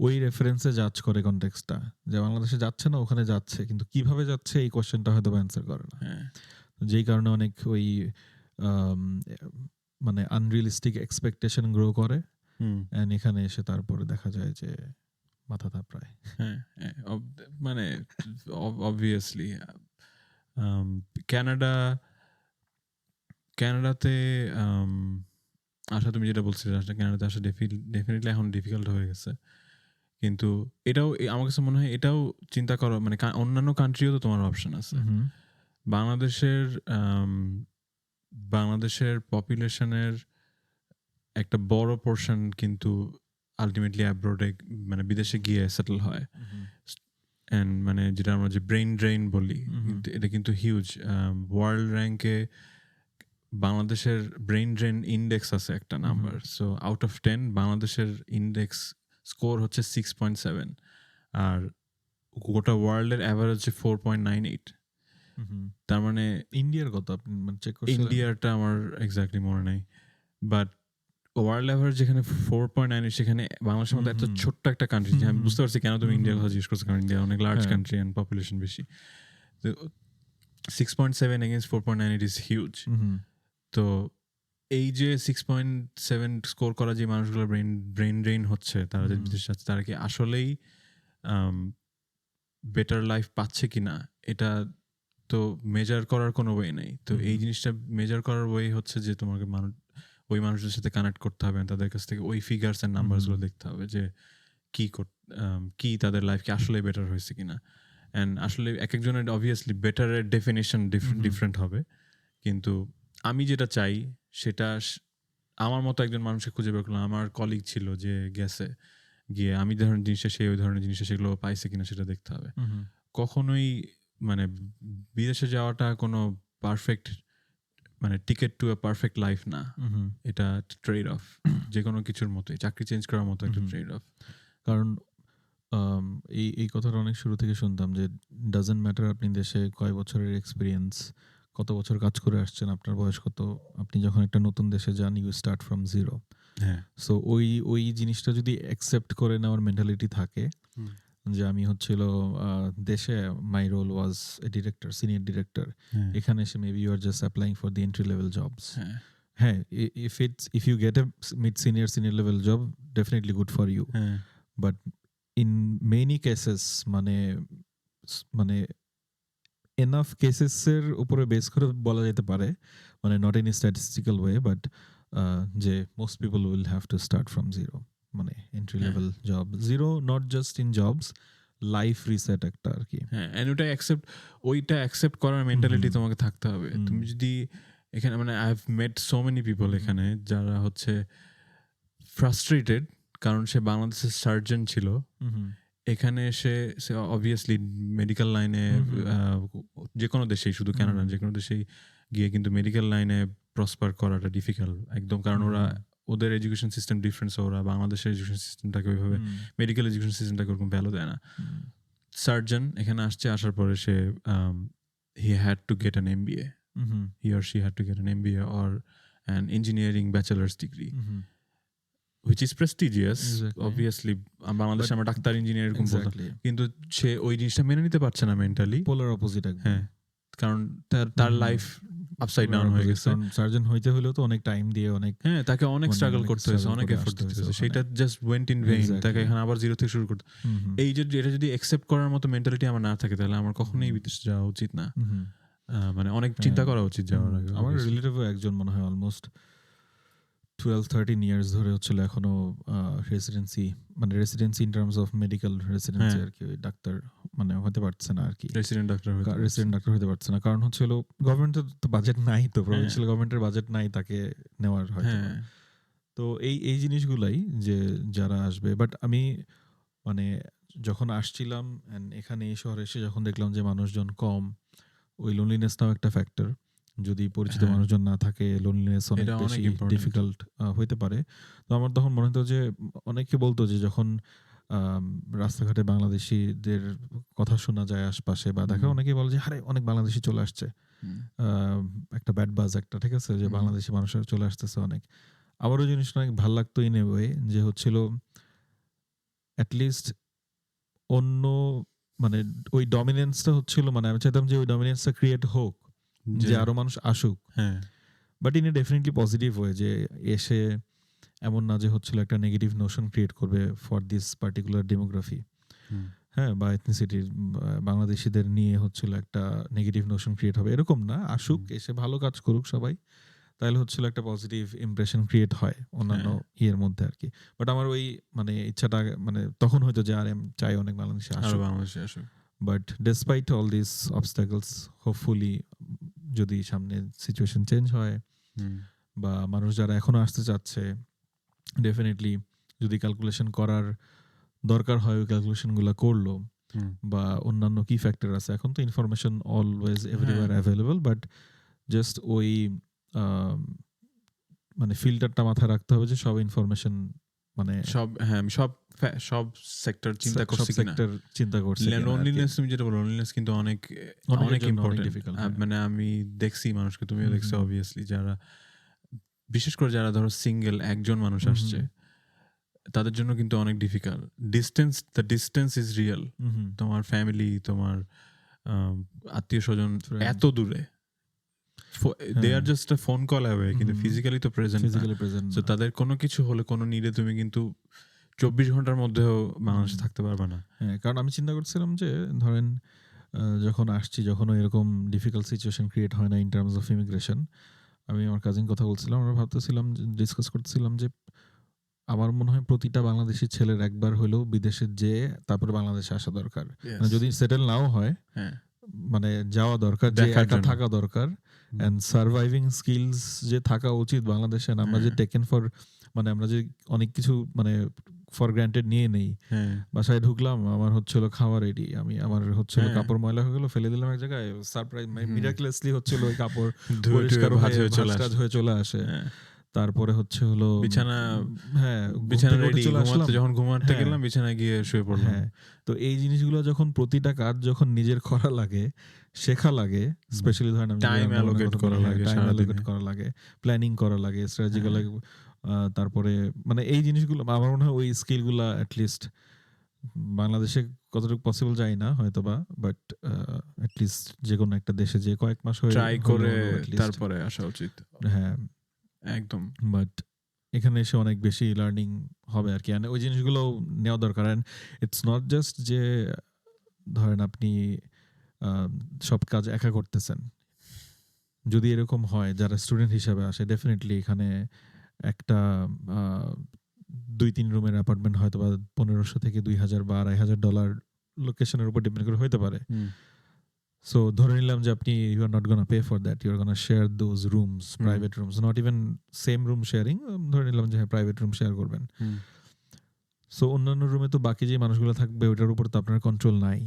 ওই রেফারেন্সে জাজ করে কনটেক্সটটা, যে বাংলাদেশে যাচ্ছে না ওখানে যাচ্ছে, কিন্তু কিভাবে যাচ্ছে এই কোশ্চেনটা হয়তো অ্যান্সার করে না। হ্যাঁ। যেই কারণে অনেক ওই আম, মানে আনরিয়েলিস্টিক এক্সপেকটেশন গ্রো করে, এন্ড এখানে এসে তারপরে দেখা যায় যে মাথা থাপড়ায়। হ্যাঁ, মানে অবভিয়াসলি কানাডাতে আসা, তুমি যেটা বলছিলে আসলে কানাডাতে আসা ডেফিনেটলি এখন ডিফিকাল্ট হয়ে গেছে। কিন্তু এটাও আমার কাছে মনে হয় এটাও চিন্তা করো, মানে অন্যান্য কান্ট্রিও তো তোমার অপশন আছে। বাংলাদেশের পপুলেশনের একটা বড় পোর্শন কিন্তু আলটিমেটলি অ্যাব্রোডে, মানে বিদেশে গিয়ে সেটেল হয়। অ্যান্ড মানে যেটা আমরা যে ব্রেইন ড্রেইন বলি, এটা কিন্তু হিউজ। ওয়ার্ল্ড র্যাঙ্কে বাংলাদেশের ব্রেইন ড্রেন ইন্ডেক্স আছে একটা নাম্বার। সো আউট অফ 10 বাংলাদেশের ইন্ডেক্স স্কোর হচ্ছে 6.7, আর গোটা ওয়ার্ল্ডের অ্যাভারেজ হচ্ছে 4.98। তার মানে ইন্ডিয়ার কত আপনি চেক করছেন? ইন্ডিয়ারটা আমার এক্স্যাক্টলি মনে নাই, বাট ওয়ার্ল্ড অ্যাভারেজ যেখানে 4.9, সেখানে বাংলাদেশের মধ্যে এত ছোট্ট একটা কান্ট্রি, আমি বুঝতে পারছি কেন তুমি ইন্ডিয়ার কথা জিজ্ঞেস করছো, কারণ ইন্ডিয়া অনেক লার্জ কান্ট্রি অ্যান্ড পপুলেশন বেশি। তো 6.7 এগেইনস্ট 4.9, ইট ইজ হিউজ। তো এই যে 6.7 স্কোর করা যে মানুষগুলো ব্রেইন ড্রেইন হচ্ছে, তারা যে বিদেশে যাচ্ছে, তারা কি আসলেই বেটার লাইফ পাচ্ছে কিনা, এটা তো মেজার করার কোনো ওয়ে নেই। তো এই জিনিসটা মেজার করার ওয়ে হচ্ছে যে তোমাকে ওই মানুষদের সাথে কানেক্ট করতে হবে, তাদের কাছ থেকে ওই ফিগার্স অ্যান্ড নাম্বারসগুলো দেখতে হবে যে কি তাদের লাইফ কি আসলে বেটার হয়েছে কিনা। অ্যান্ড আসলে এক একজনের অবভিয়াসলি বেটারের ডেফিনেশন ডিফারেন্ট হবে, কিন্তু আমি যেটা চাই সেটা আমার মতো একজন মানুষকে খুঁজে বের করলাম। আমার কলিগ ছিল যে গেছে, গিয়ে আমি ধরনের জিনিসটা সেই ওই ধরনের জিনিসটা সেগুলো পাইছে কিনা সেটা দেখতে হবে। কখনোই মানে বিদেশে যাওয়াটা কোনো পারফেক্ট মানে ticket to a perfect life না, এটা ট্রেড অফ। যে কোনো কিছুর মতোই, চাকরি চেঞ্জ করার মতো একটা ট্রেড অফ। কারণ এই কথাটা অনেক শুরু থেকে শুনতাম যে ডাজন্ট ম্যাটার আপনি দেশে কয় বছরের এক্সপিরিয়েন্স, কত বছর কাজ করে আসছেন, আপনার বয়স কত, আপনি যখন একটা নতুন দেশে যান you start from zero. So ওই জিনিসটা যদি অ্যাকসেপ্ট করে নেওয়ার মেন্টালিটি থাকে, যে আমি হচ্ছিল দেশে my role was A director, senior director, এখানে এসে maybe you are just applying for the entry level jobs. হ্যাঁ, if you get A mid senior level job, definitely good for you, but in many cases মানে enough কেসেসের উপরে base করে বলা যেতে পারে, মানে not in statistical way, but যে most people will have to start from zero, মানে entry level job, zero not just in jobs, life reset একটা আর কি। হ্যাঁ, এন্ড ওইটা অ্যাকসেপ্ট করার মেন্টালিটি তোমাকে থাকতে হবে। তুমি যদি এখানে, মানে I have mate so many people এখানে যারা হচ্ছে ফ্রাস্ট্রেটেড, কারণ সে বাংলাদেশের সার্জন ছিল, এখানে এসে সে অবভিয়াসলি মেডিকেল লাইনে, যে কোনো দেশেই, শুধু কানাডা, যে কোনো দেশেই গিয়ে কিন্তু মেডিকেল লাইনে প্রসপার করাটা ডিফিকাল্ট একদম, কারণ ওদের এডুকেশন সিস্টেম ডিফারেন্স, ওরা বাংলাদেশের এডুকেশন সিস্টেমটাকে ওইভাবে, মেডিকেল এডুকেশন সিস্টেমটাকে ওরকম ভ্যালু দেয় না। সার্জন এখানে আসার পরে সে he had to get an MBA, he or she had to get an MBA or an engineering bachelor's degree, which is prestigious. Exactly. Obviously বাংলাদেশে আমরা ডাক্তার, ইঞ্জিনিয়ার এরকম বলতাম, Exactly. কিন্তু সে ওই জিনিসটা মেনে নিতে পারছে না মেন্টালি। পোলার অপোজিট একদম। হ্যাঁ, কারণ তার লাইফ আপসাইড ডাউন হয়ে গেছে। সার্জন হইতে হলেও তো অনেক টাইম দিয়ে, অনেক, হ্যাঁ, তাকে অনেক স্ট্রাগল করতে হয়েছে, struggle অনেক করে এফোর্ট আসতে দিতে হয়েছে হয়েছে, ওখানে। সেটা just went in vein. Exactly. তাকে এখানে আবার জিরো থেকে শুরু করতে, এই যে এটা যদি অ্যাকসেপ্ট করার মতো মেন্টালিটি আমার না থাকে, তাহলে আমার কখনোই বিদেশে যাওয়া উচিত না। মানে অনেক চিন্তা করা উচিত যাওয়ার আগে। আমার রিলেটিভ একজন মনে হয় অলমোস্ট 12-13 ইয়ার্স ধরে হচ্ছিল এখনো রেসিডেন্সি, মানে residency in terms of medical residency আর কি, ডাক্তার মানে হতে পারছে না আর কি, রেসিডেন্ট ডাক্তার রেসিডেন্ট ডাক্তার হতে পারছে না, কারণ হচ্ছে হলো গভর্নমেন্টের তো বাজেট নাই, তো প্রভিন্সিয়াল গভর্নমেন্টের বাজেট নাই তাকে নেওয়ার হয়তো। তো এই জিনিসগুলাই যে যারা আসবে, বাট আমি মানে যখন আসছিলাম and এখানে এই শহরে এসে যখন দেখলাম যে মানুষজন কম, ওই লোনলিনেসটাও একটা ফ্যাক্টর। যদি পরিচিত মানুষজন না থাকে, লোনলিনেস অনেক এটা অনেক বেশি important. ডিফিকাল্ট হইতে পারে। তো আমার তখন মনে হতো যে অনেকে বলতো যে যখন রাস্তাঘাটে বাংলাদেশিদের কথা শোনা যায় আশপাশে বা দেখা, অনেকে বলে যে আরে অনেক বাংলাদেশি চলে আসছে, একটা ব্যাড বাজ একটা, ঠিক আছে, যে বাংলাদেশি মানুষের চলে আসতেছে অনেক। আমারও জিনিসটা অনেক ভালো লাগতো ইন এ ওয়ে, যে হচ্ছিল অ্যাটলিস্ট অন্য মানে ওই ডমিনেন্সটা হচ্ছিল, মানে আমি চাইতাম যে ওই ডমিনেন্সটা ক্রিয়েট হোক, যে আরো মানুষ আসুক, but in a definitely positive way, যে এসে এমন না যে হচ্ছিল একটা নেগেটিভ নোশন ক্রিয়েট করবে ফর দিস পার্টিকুলার ডেমোগ্রাফি, হ্যাঁ, বা এথনিসিটির বাংলাদেশিদের নিয়ে হচ্ছিল একটা নেগেটিভ নোশন ক্রিয়েট হবে, এরকম না। আসুক, এসে ভালো কাজ করুক সবাই, তাহলে হচ্ছিল একটা পজিটিভ ইমপ্রেশন ক্রিয়েট হয় অন্যান্য ইয়ের মধ্যে আর কি। বাট আমার ওই মানে ইচ্ছাটা মানে তখন হয়তো যে আর আমি চাই অনেক বাংলাদেশে আসুক, but despite all this obstacles, hopefully যদি সামনে সিচুয়েশন চেঞ্জ হয় বা মানুষ যারা এখনো আসতে চাচ্ছে, ডেফিনেটলি যদি ক্যালকুলেশন করার দরকার হয় ওই ক্যালকুলেশনগুলো করলো, বা অন্যান্য কি ফ্যাক্টর আছে, এখন তো information always everywhere available, but just ওই মানে ফিল্টারটা মাথায় রাখতে হবে যে সব ইনফরমেশন মানে সব সেক্টর চিন্তা করছে কিনা, চিন্তা করছে কিনা। লোনলিনেস তুমি যেটা বলো, লোনলিনেস কিন্তু অনেক ইম্পর্টেন্ট। ডিফিকাল্ট। মানে আমি দেখছি মানুষকে, তুমিও দেখছো অবভিয়াসলি, যারা বিশেষ করে যারা ধরো সিঙ্গেল একজন মানুষ আসছে, তাদের জন্য কিন্তু অনেক difficult. The distance is real. তোমার ফ্যামিলি, তোমার আত্মীয় স্বজন এত দূরে, they are just a phone call away, কিন্তু ফিজিক্যালি তো প্রেজেন্ট না। সো তাদের কোনো কিছু হলে, কোনো নিডে তুমি কিন্তু 24 ঘন্টার মধ্যেও বাংলাদেশে থাকতে পারবে না। হ্যাঁ, কারণ আমি চিন্তা করছিলাম যে ধরেন যখন আসছি, যখন এরকম ডিফিকাল্ট সিচুয়েশন ক্রিয়েট হয় না ইন টার্মস অফ ইমিগ্রেশন, আমি আমার কাজিন কথা বলছিলাম, আমরা ভাবতেছিলাম, ডিসকাস করতেছিলাম যে আমার মনে হয় প্রতিটা বাংলাদেশি ছেলের একবার হলেও বিদেশে যেয়ে তারপরে বাংলাদেশে আসা দরকার। মানে যদি সেটেল নাও হয়, মানে যাওয়া দরকার, যে একা থাকা দরকার, এন্ড সার্ভাইভিং স্কিলস যে থাকা উচিত বাংলাদেশে। আমরা যে টেকেন ফর, মানে আমরা যে অনেক কিছু মানে ফর গ্রান্টেড নিয়ে নেই। বাসায় ঢুকলাম, আমার হচ্ছিল খাওয়া রেডি, আমি আমার হচ্ছিল কাপড় ময়লা হয়ে গেল, ফেলে দিলাম এক জায়গায়, সারপ্রাইজ মিরাকুলাসলি হচ্ছিল ওই কাপড় পরিষ্কার হয়ে চলে আসে। তারপরে হচ্ছে হলো বিছানা রেডি, যখন ঘুমাতে গেলাম বিছানায় গিয়ে শুয়ে পড়লাম। তো এই জিনিসগুলো যখন প্রতিটা কাজ যখন নিজের করা লাগে, শেখা লাগে, স্পেশালি ধরেন টাইম অ্যালোকেট করা লাগে, প্ল্যানিং করা লাগে, স্ট্র্যাটেজিক্যাল লাগে, তারপরে মানে এই জিনিসগুলো আমার মনে হয় ওই স্কিলগুলো অ্যাটলিস্ট বাংলাদেশে কতটুকু পসিবল যায় না হয়তো বা, বাট অ্যাটলিস্ট যে কোনো একটা দেশে যে কয়েক মাস হয়ে ট্রাই করে তারপরে আসা উচিত। হ্যাঁ, একদম। বাট এখানে এসে অনেক বেশি লার্নিং হবে আর কি, ওই জিনিসগুলো নেওয়া দরকার। অ্যান্ড ইটস নট জাস্ট যে ধরেন আপনি সব কাজ একা করতেছেন। যদি এরকম হয়, যারা স্টুডেন্ট হিসাবে আসে, ডেফিনেটলি এখানে একটা 2-3 রুমের অ্যাপার্টমেন্ট হয়তো বা 1500 থেকে 2000 বা $2500 লোকেশনের উপর ডিপেন্ড করে হতে পারে। সো ধরে নিলাম যে আপনি you are not gonna pay for that, you are gonna share those rooms, private rooms, not even same room sharing, ধরে নিলাম যে হ্যাঁ প্রাইভেট রুম শেয়ার করবেন। সো অন্যান্য রুমে তো বাকি যে মানুষগুলো থাকবে ওইটার উপর তো আপনার কন্ট্রোল নাই।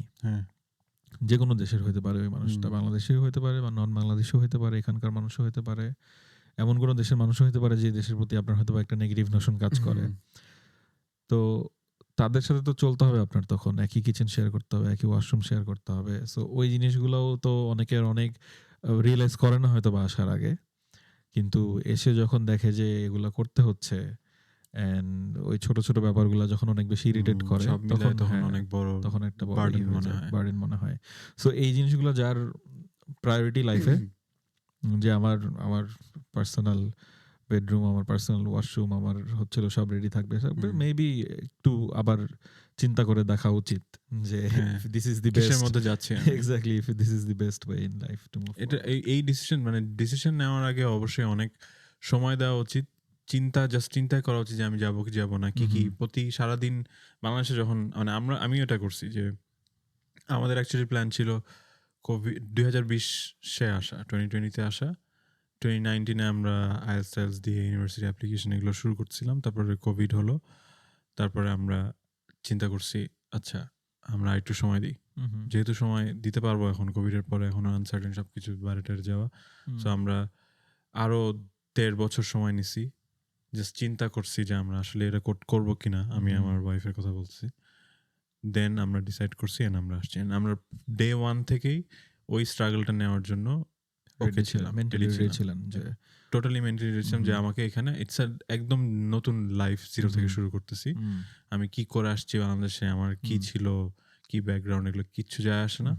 যে কোনো দেশের হতে পারে ওই মানুষটা, বাংলাদেশেও হতে পারে বা নন বাংলাদেশেও হতে পারে, এখানকার মানুষও হতে পারে, এমন কোনো দেশের মানুষও হতে পারে যে দেশের প্রতি আপনার হয়তো একটা নেগেটিভ নোশন কাজ করে। তো তাদের সাথে তো চলতে হবে আপনার, তখন একই কিচেন শেয়ার করতে হবে, একই ওয়াশরুম শেয়ার করতে হবে। সো ওই জিনিসগুলোও তো অনেকের অনেক রিয়েলাইজ করে না হয়তো বা আসার আগে, কিন্তু এসে যখন দেখে যে এগুলা করতে হচ্ছে, এন্ড ওই ছোট ছোট ব্যাপারগুলো যখন অনেক বেশি ইরিটেট করে, তখন অনেক বড়, তখন একটা বার্ডেন মনে হয়। সো এই জিনিসগুলো যার প্রায়োরিটি লাইফে, যে আমার পার্সোনাল বেডরুম, আমার পার্সোনাল ওয়াশরুম, আমার হচ্ছিল সব রেডি থাকবে, মেবি একটু আবার চিন্তা করে দেখা উচিত যে দিস ইজ দি বেস্ট মধ্যে যাচ্ছে। Exactly, if this is the best way in life to move. এটা এই ডিসিশন নেওয়ার আগে অবশ্যই অনেক সময় দেওয়া উচিত, চিন্তা করা উচিত যে আমি যাবো কি যাবো না, কি প্রতি সারাদিন বাংলাদেশে যখন, মানে আমিও এটা করছি যে আমাদের অ্যাকচুয়ালি প্ল্যান ছিল কোভিড 2020 আসা, 2020 আসা। 2019 আমরা আইএলটিএস দিয়ে ইউনিভার্সিটি অ্যাপ্লিকেশন এগুলো শুরু করছিলাম। তারপরে কোভিড হলো। তারপরে আমরা চিন্তা করছি, আচ্ছা আমরা একটু সময় দিই। যেহেতু সময় দিতে পারবো এখন, কোভিডের পরে এখন আনসার্টেন সবকিছু বাইরে টাইরে যাওয়া। সো আমরা আরো 1.5 বছর সময় নিছি, জাস্ট চিন্তা করছি যে আমরা আসলে এটা করবো কিনা। আমি আমার ওয়াইফের কথা বলছি, দেন আমরা ডিসাইড করছি and আমরা আসছি। And আমরা ডে 1 থেকেই ওই স্ট্রাগলটা নেওয়ার জন্য ওকে ছিলাম, মেন্টালি রেডি ছিলেন যে টোটালি মেন্টালি ছিলাম যে আমাকে এখানে ইটস একদম নতুন লাইফ জিরো থেকে শুরু করতেছি। আমি কি করে আসছি বাংলাদেশে, আমার কি ছিল, কি ব্যাকগ্রাউন্ড, এগুলো কিচ্ছু যায় আসে না।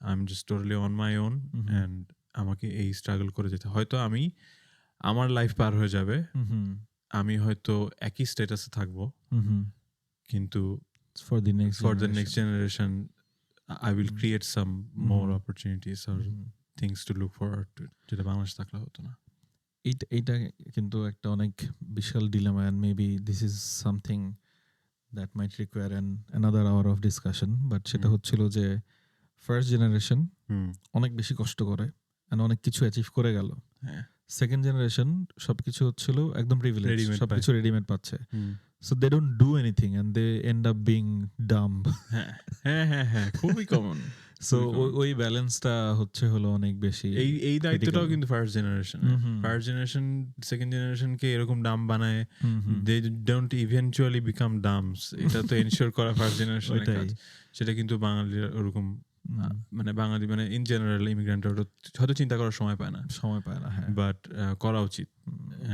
I am just totally on my own and আমাকে এই স্ট্রাগল করে যেতে, হয়তো আমি আমার লাইফ পার হয়ে যাবে, আমি হয়তো একই স্ট্যাটাসে থাকবো, কিন্তু for the next generation I will create some more opportunities or things to look forward to, যেটা বাংলাদেশে থাকলে হতো না। এইটা কিন্তু একটা অনেক বিশাল dilemma, and maybe this is something that might require another hour of discussion, but সেটা হচ্ছিল যে ফার্স্ট জেনারেশন অনেক বেশি কষ্ট করে and অনেক কিছু অ্যাচিভ করে গেল। সেকেন্ড জেনারেশন সবকিছু হচ্ছিল একদম প্রিভিলেজ, সবকিছু রেডিমেড পাচ্ছে। So they don't do anything and they end up being dumb. হ্যাঁ খুবই কমন। সো ওই ব্যালেন্সটা হচ্ছে হলো অনেক বেশি। এই দায়িত্বটাও কিন্তু ফার্স্ট জেনারেশন সেকেন্ড জেনারেশনকে এরকম ডাম বানায়, দে ডোন্ট ইভেন্চুয়ালি বিকাম ডামস, এটা তো এনশিওর করা ফার্স্ট জেনারেশনের কাজ। সেটা কিন্তু বাঙালির ওরকম, মানে বাঙালি মানে ইন জেনারেল ইমিগ্রেন্ট হয়তো চিন্তা করার সময় পায় না, হ্যাঁ, বাট করা উচিত।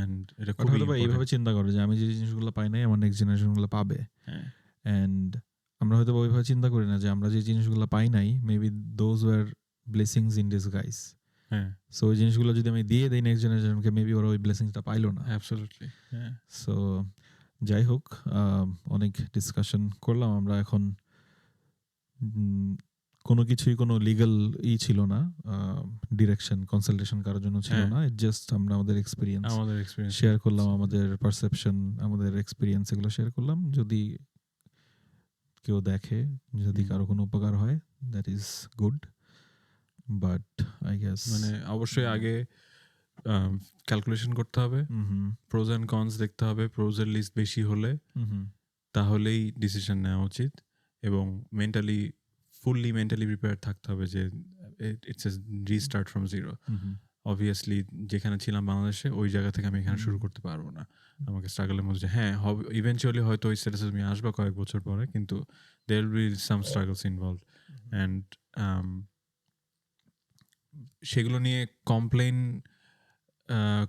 এন্ড এটা খুব এইভাবে চিন্তা করে যে আমি যে জিনিসগুলো পাই নাই আমার নেক্সট জেনারেশনগুলো পাবে, এন্ড আমরা হয়তো ওইভাবে চিন্তা করি না যে আমরা যে জিনিসগুলো পাই নাই maybe those were blessings in disguise. So ওই জিনিসগুলো যদি আমি দিয়ে দেই নেক্সট জেনারেশনকে, মেবি ওরা ওই ব্লেসিংসটা পাইলো না। অ্যাবসলিউটলি। সো যাই হোক, অনেক ডিসকাশন করলাম আমরা। এখন কোনো কিছুই কোনো লিগ্যাল ছিল না, ডিরেকশন কনসালটেশন কারোর জন্য ছিল না, জাস্ট আমরা আমাদের এক্সপিরিয়েন্স শেয়ার করলাম, আমাদের পারসেপশন, আমাদের এক্সপিরিয়েন্স এগুলো শেয়ার করলাম। যদি কেউ দেখে, যদি কারো কোনো উপকার হয়, that is good, but I guess মানে অবশ্যই আগে ক্যালকুলেশন করতে হবে, প্রোজ এন্ড কনস দেখতে হবে। প্রোজের লিস্ট বেশি হলে তাহলেই ডিসিশন নেওয়া উচিত, এবং ফুললি মেন্টালি প্রিপেয়ার থাকতে হবে যে it's a restart from zero. Obviously যেখানে ছিলাম বাংলাদেশে ওই জায়গা থেকে আমি এখানে শুরু করতে পারবো না, আমাকে স্ট্রাগলের মধ্যে, হ্যাঁ হবে ইভেনচুয়ালি হয়তো ওই স্ট্যাটাসে তুমি আসবে কয়েক বছর পরে, কিন্তু there will be some struggles involved. And সেগুলো নিয়ে কমপ্লেন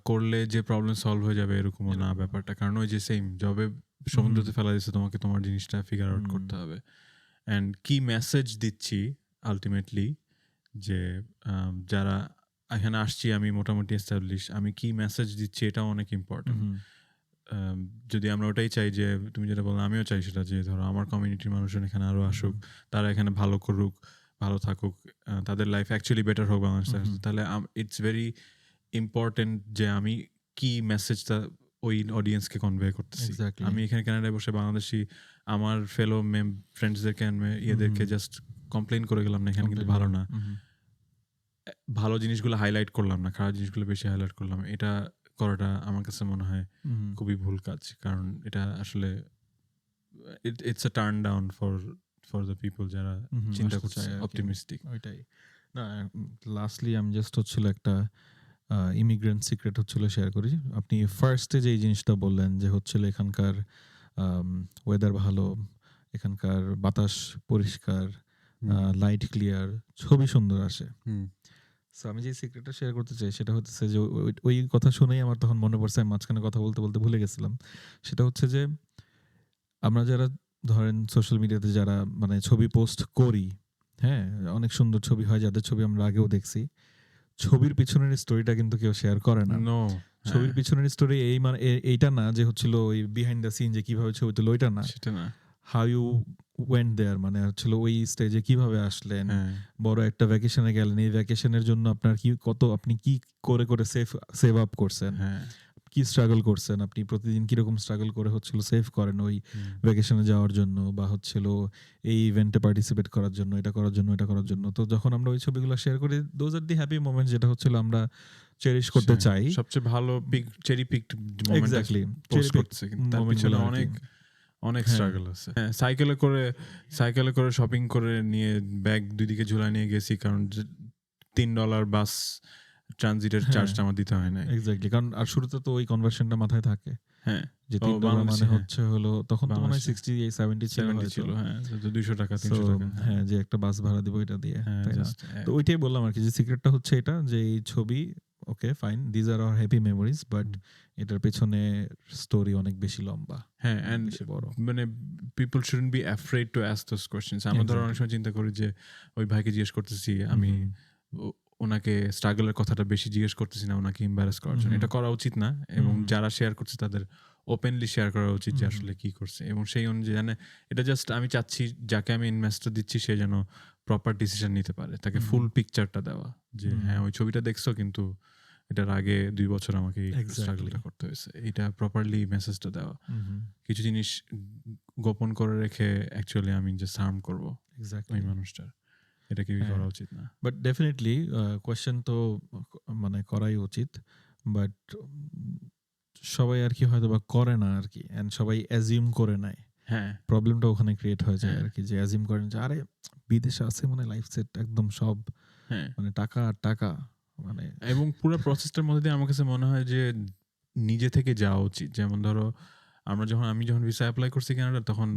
করলে যে প্রবলেম সলভ হয়ে যাবে এরকমও না ব্যাপারটা, কারণ ওই যে সেম জবে সমুদ্রতে ফেলা দিচ্ছে, তোমাকে তোমার জিনিসটা ফিগার আউট করতে হবে। অ্যান্ড কি মেসেজ দিচ্ছি আলটিমেটলি, যে যারা এখানে আসছি আমি মোটামুটি এস্টাবলিশ, আমি কি মেসেজ দিচ্ছি এটাও অনেক ইম্পর্টেন্ট। যদি আমরা ওটাই চাই যে তুমি যেটা বললে, আমিও চাই সেটা, যে ধরো আমার কমিউনিটির মানুষজন এখানে আরো আসুক, তারা এখানে ভালো করুক, ভালো থাকুক, তাদের লাইফ অ্যাকচুয়ালি বেটার হোক বাংলাদেশে, তাহলে ইটস ভেরি ইম্পর্টেন্ট যে আমি কি মেসেজটা ওই অডিয়েন্সকে কনভে করতেছি। আমি এখানে কানাডায় বসে বাংলাদেশি আমার ফেলো ফ্রেন্ডসদেরকে ইয়েদেরকে জাস্ট কমপ্লেন করে গেলাম না, এখানে কিন্তু ভালো না, ভালো জিনিসগুলো হাইলাইট করলাম না, খারাপ জিনিসগুলো বেশি হাইলাইট করলাম, এটা করাটা আমার কাছে মনে হয় খুবই ভুল কাজ। কারণ এটা আসলে it's a turn down for the people যারা চিন্তা করছে অপটিমিস্টিক। ওইটাই না, লাস্টলি আমি জাস্ট হচ্ছিল একটা ইমিগ্রেন্ট সিক্রেট হচ্ছিল শেয়ার করি। আপনি ফার্স্টে যে জিনিসটা বললেন যে হচ্ছিল এখানকার ওয়েদার ভালো, এখানকার বাতাস পরিষ্কার, লাইট ক্লিয়ার, ছবি সুন্দর আসে। সো আমি যে সিক্রেটটা শেয়ার করতে চাই সেটা হচ্ছে যে ওই কথা শুনেই আমার তখন মনে পড়ছে, আমি মাঝখানে কথা বলতে বলতে ভুলে গেছিলাম। সেটা হচ্ছে যে আমরা যারা ধরেন সোশ্যাল মিডিয়াতে যারা মানে ছবি পোস্ট করি, হ্যাঁ অনেক সুন্দর ছবি হয় যাদের ছবি আমরা আগেও দেখছি, ছবির পিছনের স্টোরিটা কিন্তু কেউ শেয়ার করে না। ছবির পিছনের স্টোরি এই মানে এইটা না যে হচ্ছিল ওই বিহাইন্ড দ্য সিন যে কিভাবে ছবি তুলো, ওইটা না, সেটা না, হাউ ইউ ওয়েন্ট দেয়ার, মানে হচ্ছিল ওই স্টেজে কিভাবে আসলেন, বড় একটা ভ্যাকেশনে গেলেন, এই ভ্যাকেশনের জন্য আপনার কি কত আপনি কি করে করে সেভ আপ করছেন, কি স্ট্রাগল করছেন, আপনি প্রতিদিন কিরকম স্ট্রাগল করে হচ্ছিল সেভ করেন ওই ভ্যাকেশনে যাওয়ার জন্য, বা হচ্ছিল এই ইভেন্টে পার্টিসিপেট করার জন্য, এটা করার জন্য, এটা করার জন্য। তো যখন আমরা ওই ছবিগুলো শেয়ার করি, those are the happy moment, যেটা হচ্ছিল আমরা চেরিশ করতে চাই। সবচেয়ে ভালো cherry picked moment exactly, post করতেছে, কিন্তু তার পিছনে অনেক স্ট্রাগল আছে। সাইকেলে করে শপিং করে নিয়ে ব্যাগ দুই দিকে ঝুলায় নিয়ে গেছি, কারণ $3 বাস ট্রানজিটের চার্জটা আমার দিতে হয় না। এক্স্যাক্টলি, কারণ আর শুরুতে তো ওই কনভার্সনটা মাথায় থাকে, হ্যাঁ, যে $3 মানে হচ্ছে হলো, তখন তো মনে হয় 60-70 ছিল, হ্যাঁ, তো 200 টাকা 300 টাকা, হ্যাঁ, যে একটা বাস ভাড়া দিব এটা দিয়ে, তাই না? তো ওইটাই বললাম আর কি, যে সিক্রেটটা হচ্ছে এটা, যে এই ছবি okay fine, these are our happy memories, but এটার পেছনে স্টোরি অনেক বেশি লম্বা, হ্যাঁ, এন্ড বড়। মানে people shouldn't be afraid to ask those questions. আমরা ধরো অনেক সময় চিন্তা করি যে ওই ভাইকে জিজ্ঞেস করতেছি, আমি ওনাকে স্ট্রাগলের কথাটা বেশি জিজ্ঞেস করতেছি না ওনাকে এম্বারাস করার জন্য, এটা করা উচিত না। এবং যারা শেয়ার করছে তাদের ওপেনলি শেয়ার করা উচিত যে আসলে কি করছে, এবং সেই অনুযায়ী জানে। এটা জাস্ট আমি চাচ্ছি যাকে আমি ইনভেস্টর দিচ্ছি সে যেন প্রপার ডিসিশন নিতে পারে, তাকে ফুল পিকচারটা দেওয়া, যে হ্যাঁ ওই ছবিটা দেখছো কিন্তু এটার আগে 2 বছর আমাকে স্ট্রাগলটা করতে হয়েছে, এটা প্রপারলি মেসেজটা দেওয়া। কিছু জিনিস গোপন করে রেখে অ্যাকচুয়ালি আমি যে হার্ম করবো ওই মানুষটার, এটা কি করা উচিত না। বাট ডেফিনেটলি কোয়েশ্চেন তো মানে করাই উচিত, বাট সবাই আর কি হয়তো বা করে না আর কি, এন্ড সবাই অ্যাজিউম করে নেয়। হ্যাঁ, প্রবলেমটা ওখানে ক্রিয়েট হয়ে যায় আর কি, যে অ্যাজিউম করেন যে আরে বিদেশে আছে মানে লাইফ সেট একদম সব, হ্যাঁ, মানে টাকা আর টাকা, মানে এবং পুরো প্রসেসটার মধ্যে দিয়ে আমার কাছে মনে হয় যে নিজে থেকে যাওয়া উচিত। যেমন ধরো আমি যখন ভিসা অ্যাপ্লাই করছি কানাডা, তখন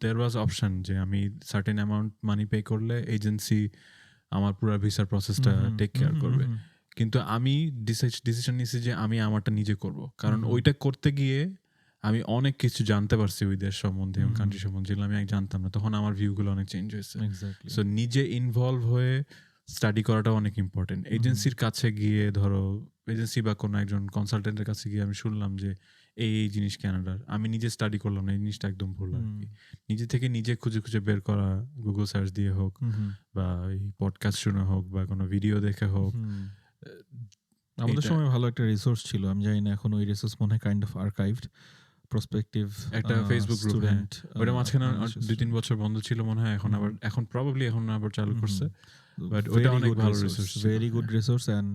দেয়ার ওয়াজ অপশন যে আমি সার্টেন অ্যামাউন্ট মানি পে করলে এজেন্সি আমার পুরো ভিসার প্রসেসটা টেক কেয়ার করবে। কিন্তু আমি ডিসিশন নিয়েছি যে আমি আমারটা নিজে করব, কারণ ওইটা করতে গিয়ে আমি অনেক কিছু জানতে পারছি ওই দেশ সম্বন্ধে এবং কান্ট্রি সম্বন্ধে, যেগুলো আমি জানতাম না। তখন আমার ভিউগুলো অনেক চেঞ্জ হয়েছে। সো নিজে ইনভলভ হয়ে স্টাডি করাটা অনেক ইম্পর্টেন্ট। এজেন্সির কাছে গিয়ে, ধরো এজেন্সি বা কোনো একজন কনসালটেন্টের কাছে গিয়ে আমি শুনলাম যে এই জিনিস ক্যানাডার, আমি নিজে স্টাডি করলাম না, এই জিনিসটা একদম ভুল আর কি। নিজে থেকে নিজে খুঁজে খুঁজে বের করা, গুগল সার্চ দিয়ে হোক বা এই পডকাস্ট শুনে হোক বা কোনো ভিডিও দেখে হোক। আমাদের সময় ভালো একটা রিসোর্স ছিল, আমি জানি না এখন ওই রিসোর্স মনে হয় কাইন্ড অফ আর্কাইভড, প্রসপেক্টিভ একটা ফেসবুক গ্রুপ, ওটা মাঝখানে 2-3 বছর বন্ধ ছিল মনে হয়, এখন প্রবাবলি আবার চালু করছে। বাট ওটা অনেক ভালো resource, very good resource. And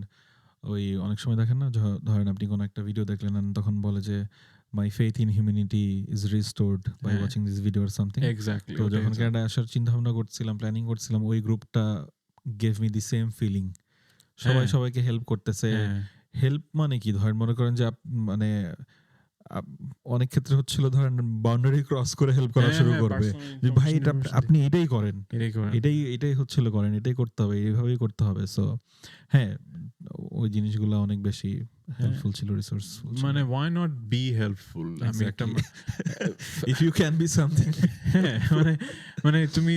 ওই অনেক সময় দেখেন না, ধরেন আপনি কোনো একটা ভিডিও দেখলেন and তখন বলে যে my faith in humanity is restored by watching this video or something. Exactly. তো যখন কানাডা আসার চিন্তা ভাবনা করছিলাম, প্ল্যানিং করছিলাম, ওই গ্রুপটা gave me the same feeling. সবাইকে হেল্প করতেছে। হেল্প মানে কি, ধরেন মনে করেন যে মানে অনেক ক্ষেত্রে হচ্ছিল ধরেন বাউন্ডারি ক্রস করে হেল্প করা শুরু করবে, যে ভাই এটা আপনি এটাই করেন, এটাই হচ্ছিল করেন, এটাই করতে হবে, এইভাবেই করতে হবে। সো হ্যাঁ, ওই জিনিসগুলো অনেক বেশি হেল্পফুল ছিল, রিসোর্স। মানে why not be helpful? আমি একটা if you can be something, মানে তুমি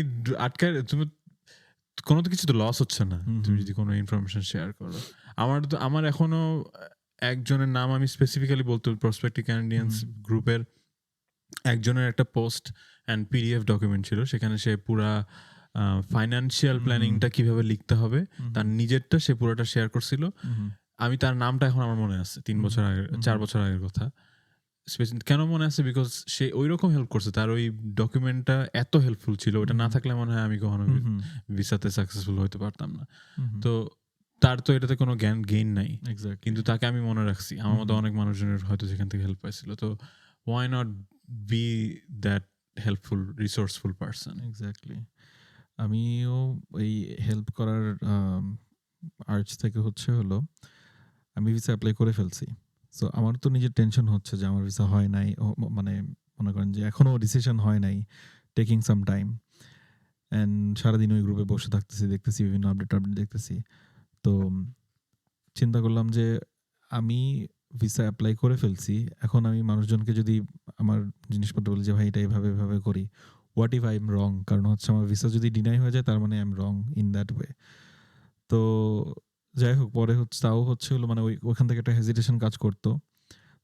কোনো তো কিছু তো লস হচ্ছে না তুমি যদি কোনো ইনফরমেশন শেয়ার করো। আমার এখনো একজনের নাম আমি স্পেসিফিক্যালি বলতে, প্রসপেক্টিভ ক্যানাডিয়ান্স গ্রুপের একজনের একটা পোস্ট অ্যান্ড পিডিএফ ডকুমেন্ট ছিল, সেখানে সে পুরা ফাইন্যান্সিয়াল প্ল্যানিংটা কিভাবে লিখতে হবে তার নিজেরটা সে পুরোটা শেয়ার করছিল। আমি তার নামটা এখন আমার মনে আছে, 4 বছর আগের কথা। কেন মনে আছে? বিকজ সে ওই রকম হেল্প করছে, তার ওই ডকুমেন্টটা এত হেল্পফুল ছিল, ওটা না থাকলে মনে হয় আমি কখনো ভিসাতে সাকসেসফুল হতে পারতাম না। তো তার তো এটাতে কোনো গেইন নাই, কিন্তু তাকে আমি মনে রাখছি। আমার মতো অনেক মানুষজনের হয়তো সেখান থেকে হেল্প পাইছিল। তো why not be that helpful, resourceful person? Exactly. আমিও এই হেল্প করার আর্জ থেকে হলো আমি ভিসা অ্যাপ্লাই করে ফেলছি। সো আমার তো নিজের টেনশন হচ্ছে যে আমার ভিসা হয় নাই, মানে মনে করেন যে এখনো ডিসিশন হয় নাই, টেকিং সাম টাইম। অ্যান্ড সারাদিন ওই গ্রুপে বসে থাকতেছি, দেখতেছি বিভিন্ন আপডেট দেখতেছি। তো চিন্তা করলাম যে আমি ভিসা অ্যাপ্লাই করে ফেলছি, এখন আমি মানুষজনকে যদি আমার জিনিসপত্র বলি যে ভাই এটা এভাবে করি, হোয়াট ইফ আই এম রং? কারণ হচ্ছে আমার ভিসা যদি ডিনাই হয়ে যায় তার মানে I am wrong in that way. তো যাই হোক, পরে তাও হলো মানে ওইখান থেকে একটা হেজিটেশন কাজ করতো।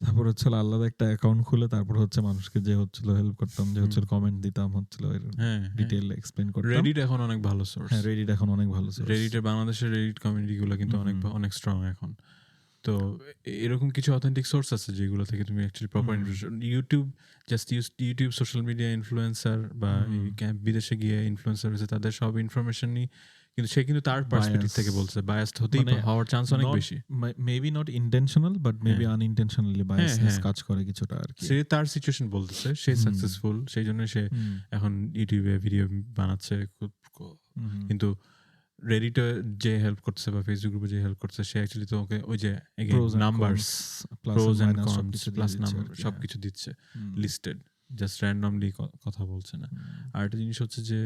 তারপর আলাদা একটা অ্যাকাউন্ট খুলে তারপর মানুষকে যে হেল্প করতাম, যে কমেন্ট দিতাম, ডিটেইল এক্সপ্লেইন করতাম। রেডিট এখন অনেক ভালো সোর্স। হ্যাঁ, রেডিট এখন অনেক ভালো সোর্স। রেডিটের বাংলাদেশের রেডিট কমিউনিটিগুলো কিন্তু অনেক স্ট্রং এখন। তো এরকম কিছু অথেন্টিক সোর্স আছে যেগুলো থেকে তুমি actually proper information YouTube social media influencer বা এই বিদেশে গিয়ে ইনফ্লুয়েন্সার হয়েছে তাদের সব ইনফরমেশনই কিন্তু সে কিন্তু তার পার্সপেক্টিভ থেকে বলছে বায়াসড হতেই মানে হওয়ার চান্স অনেক not- বেশি maybe not intentional but maybe unintentionally biasness হ্যাঁ। কাজ করে কিছুটা আর কি। সে তার সিচুয়েশন বলতেছে সে সাকসেসফুল সেই জন্য সে এখন ইউটিউবে ভিডিও বানাচ্ছে কিন্তু রেডিটে যে হেল্প করছে বা ফেসবুক গ্রুপে যে হেল্প করছে সে অ্যাকচুয়ালি তোমাকে ওই যে numbers pros and cons plus number সবকিছু দিচ্ছে লিস্টেড জাস্ট র্যান্ডমলি কথা বলছে না। আর একটা জিনিস হচ্ছে যে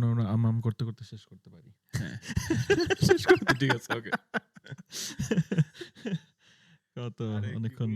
আমরা আম করতে করতে শেষ করতে পারি। শেষ করতে ঠিক আছে ওকে কত অনেকক্ষণ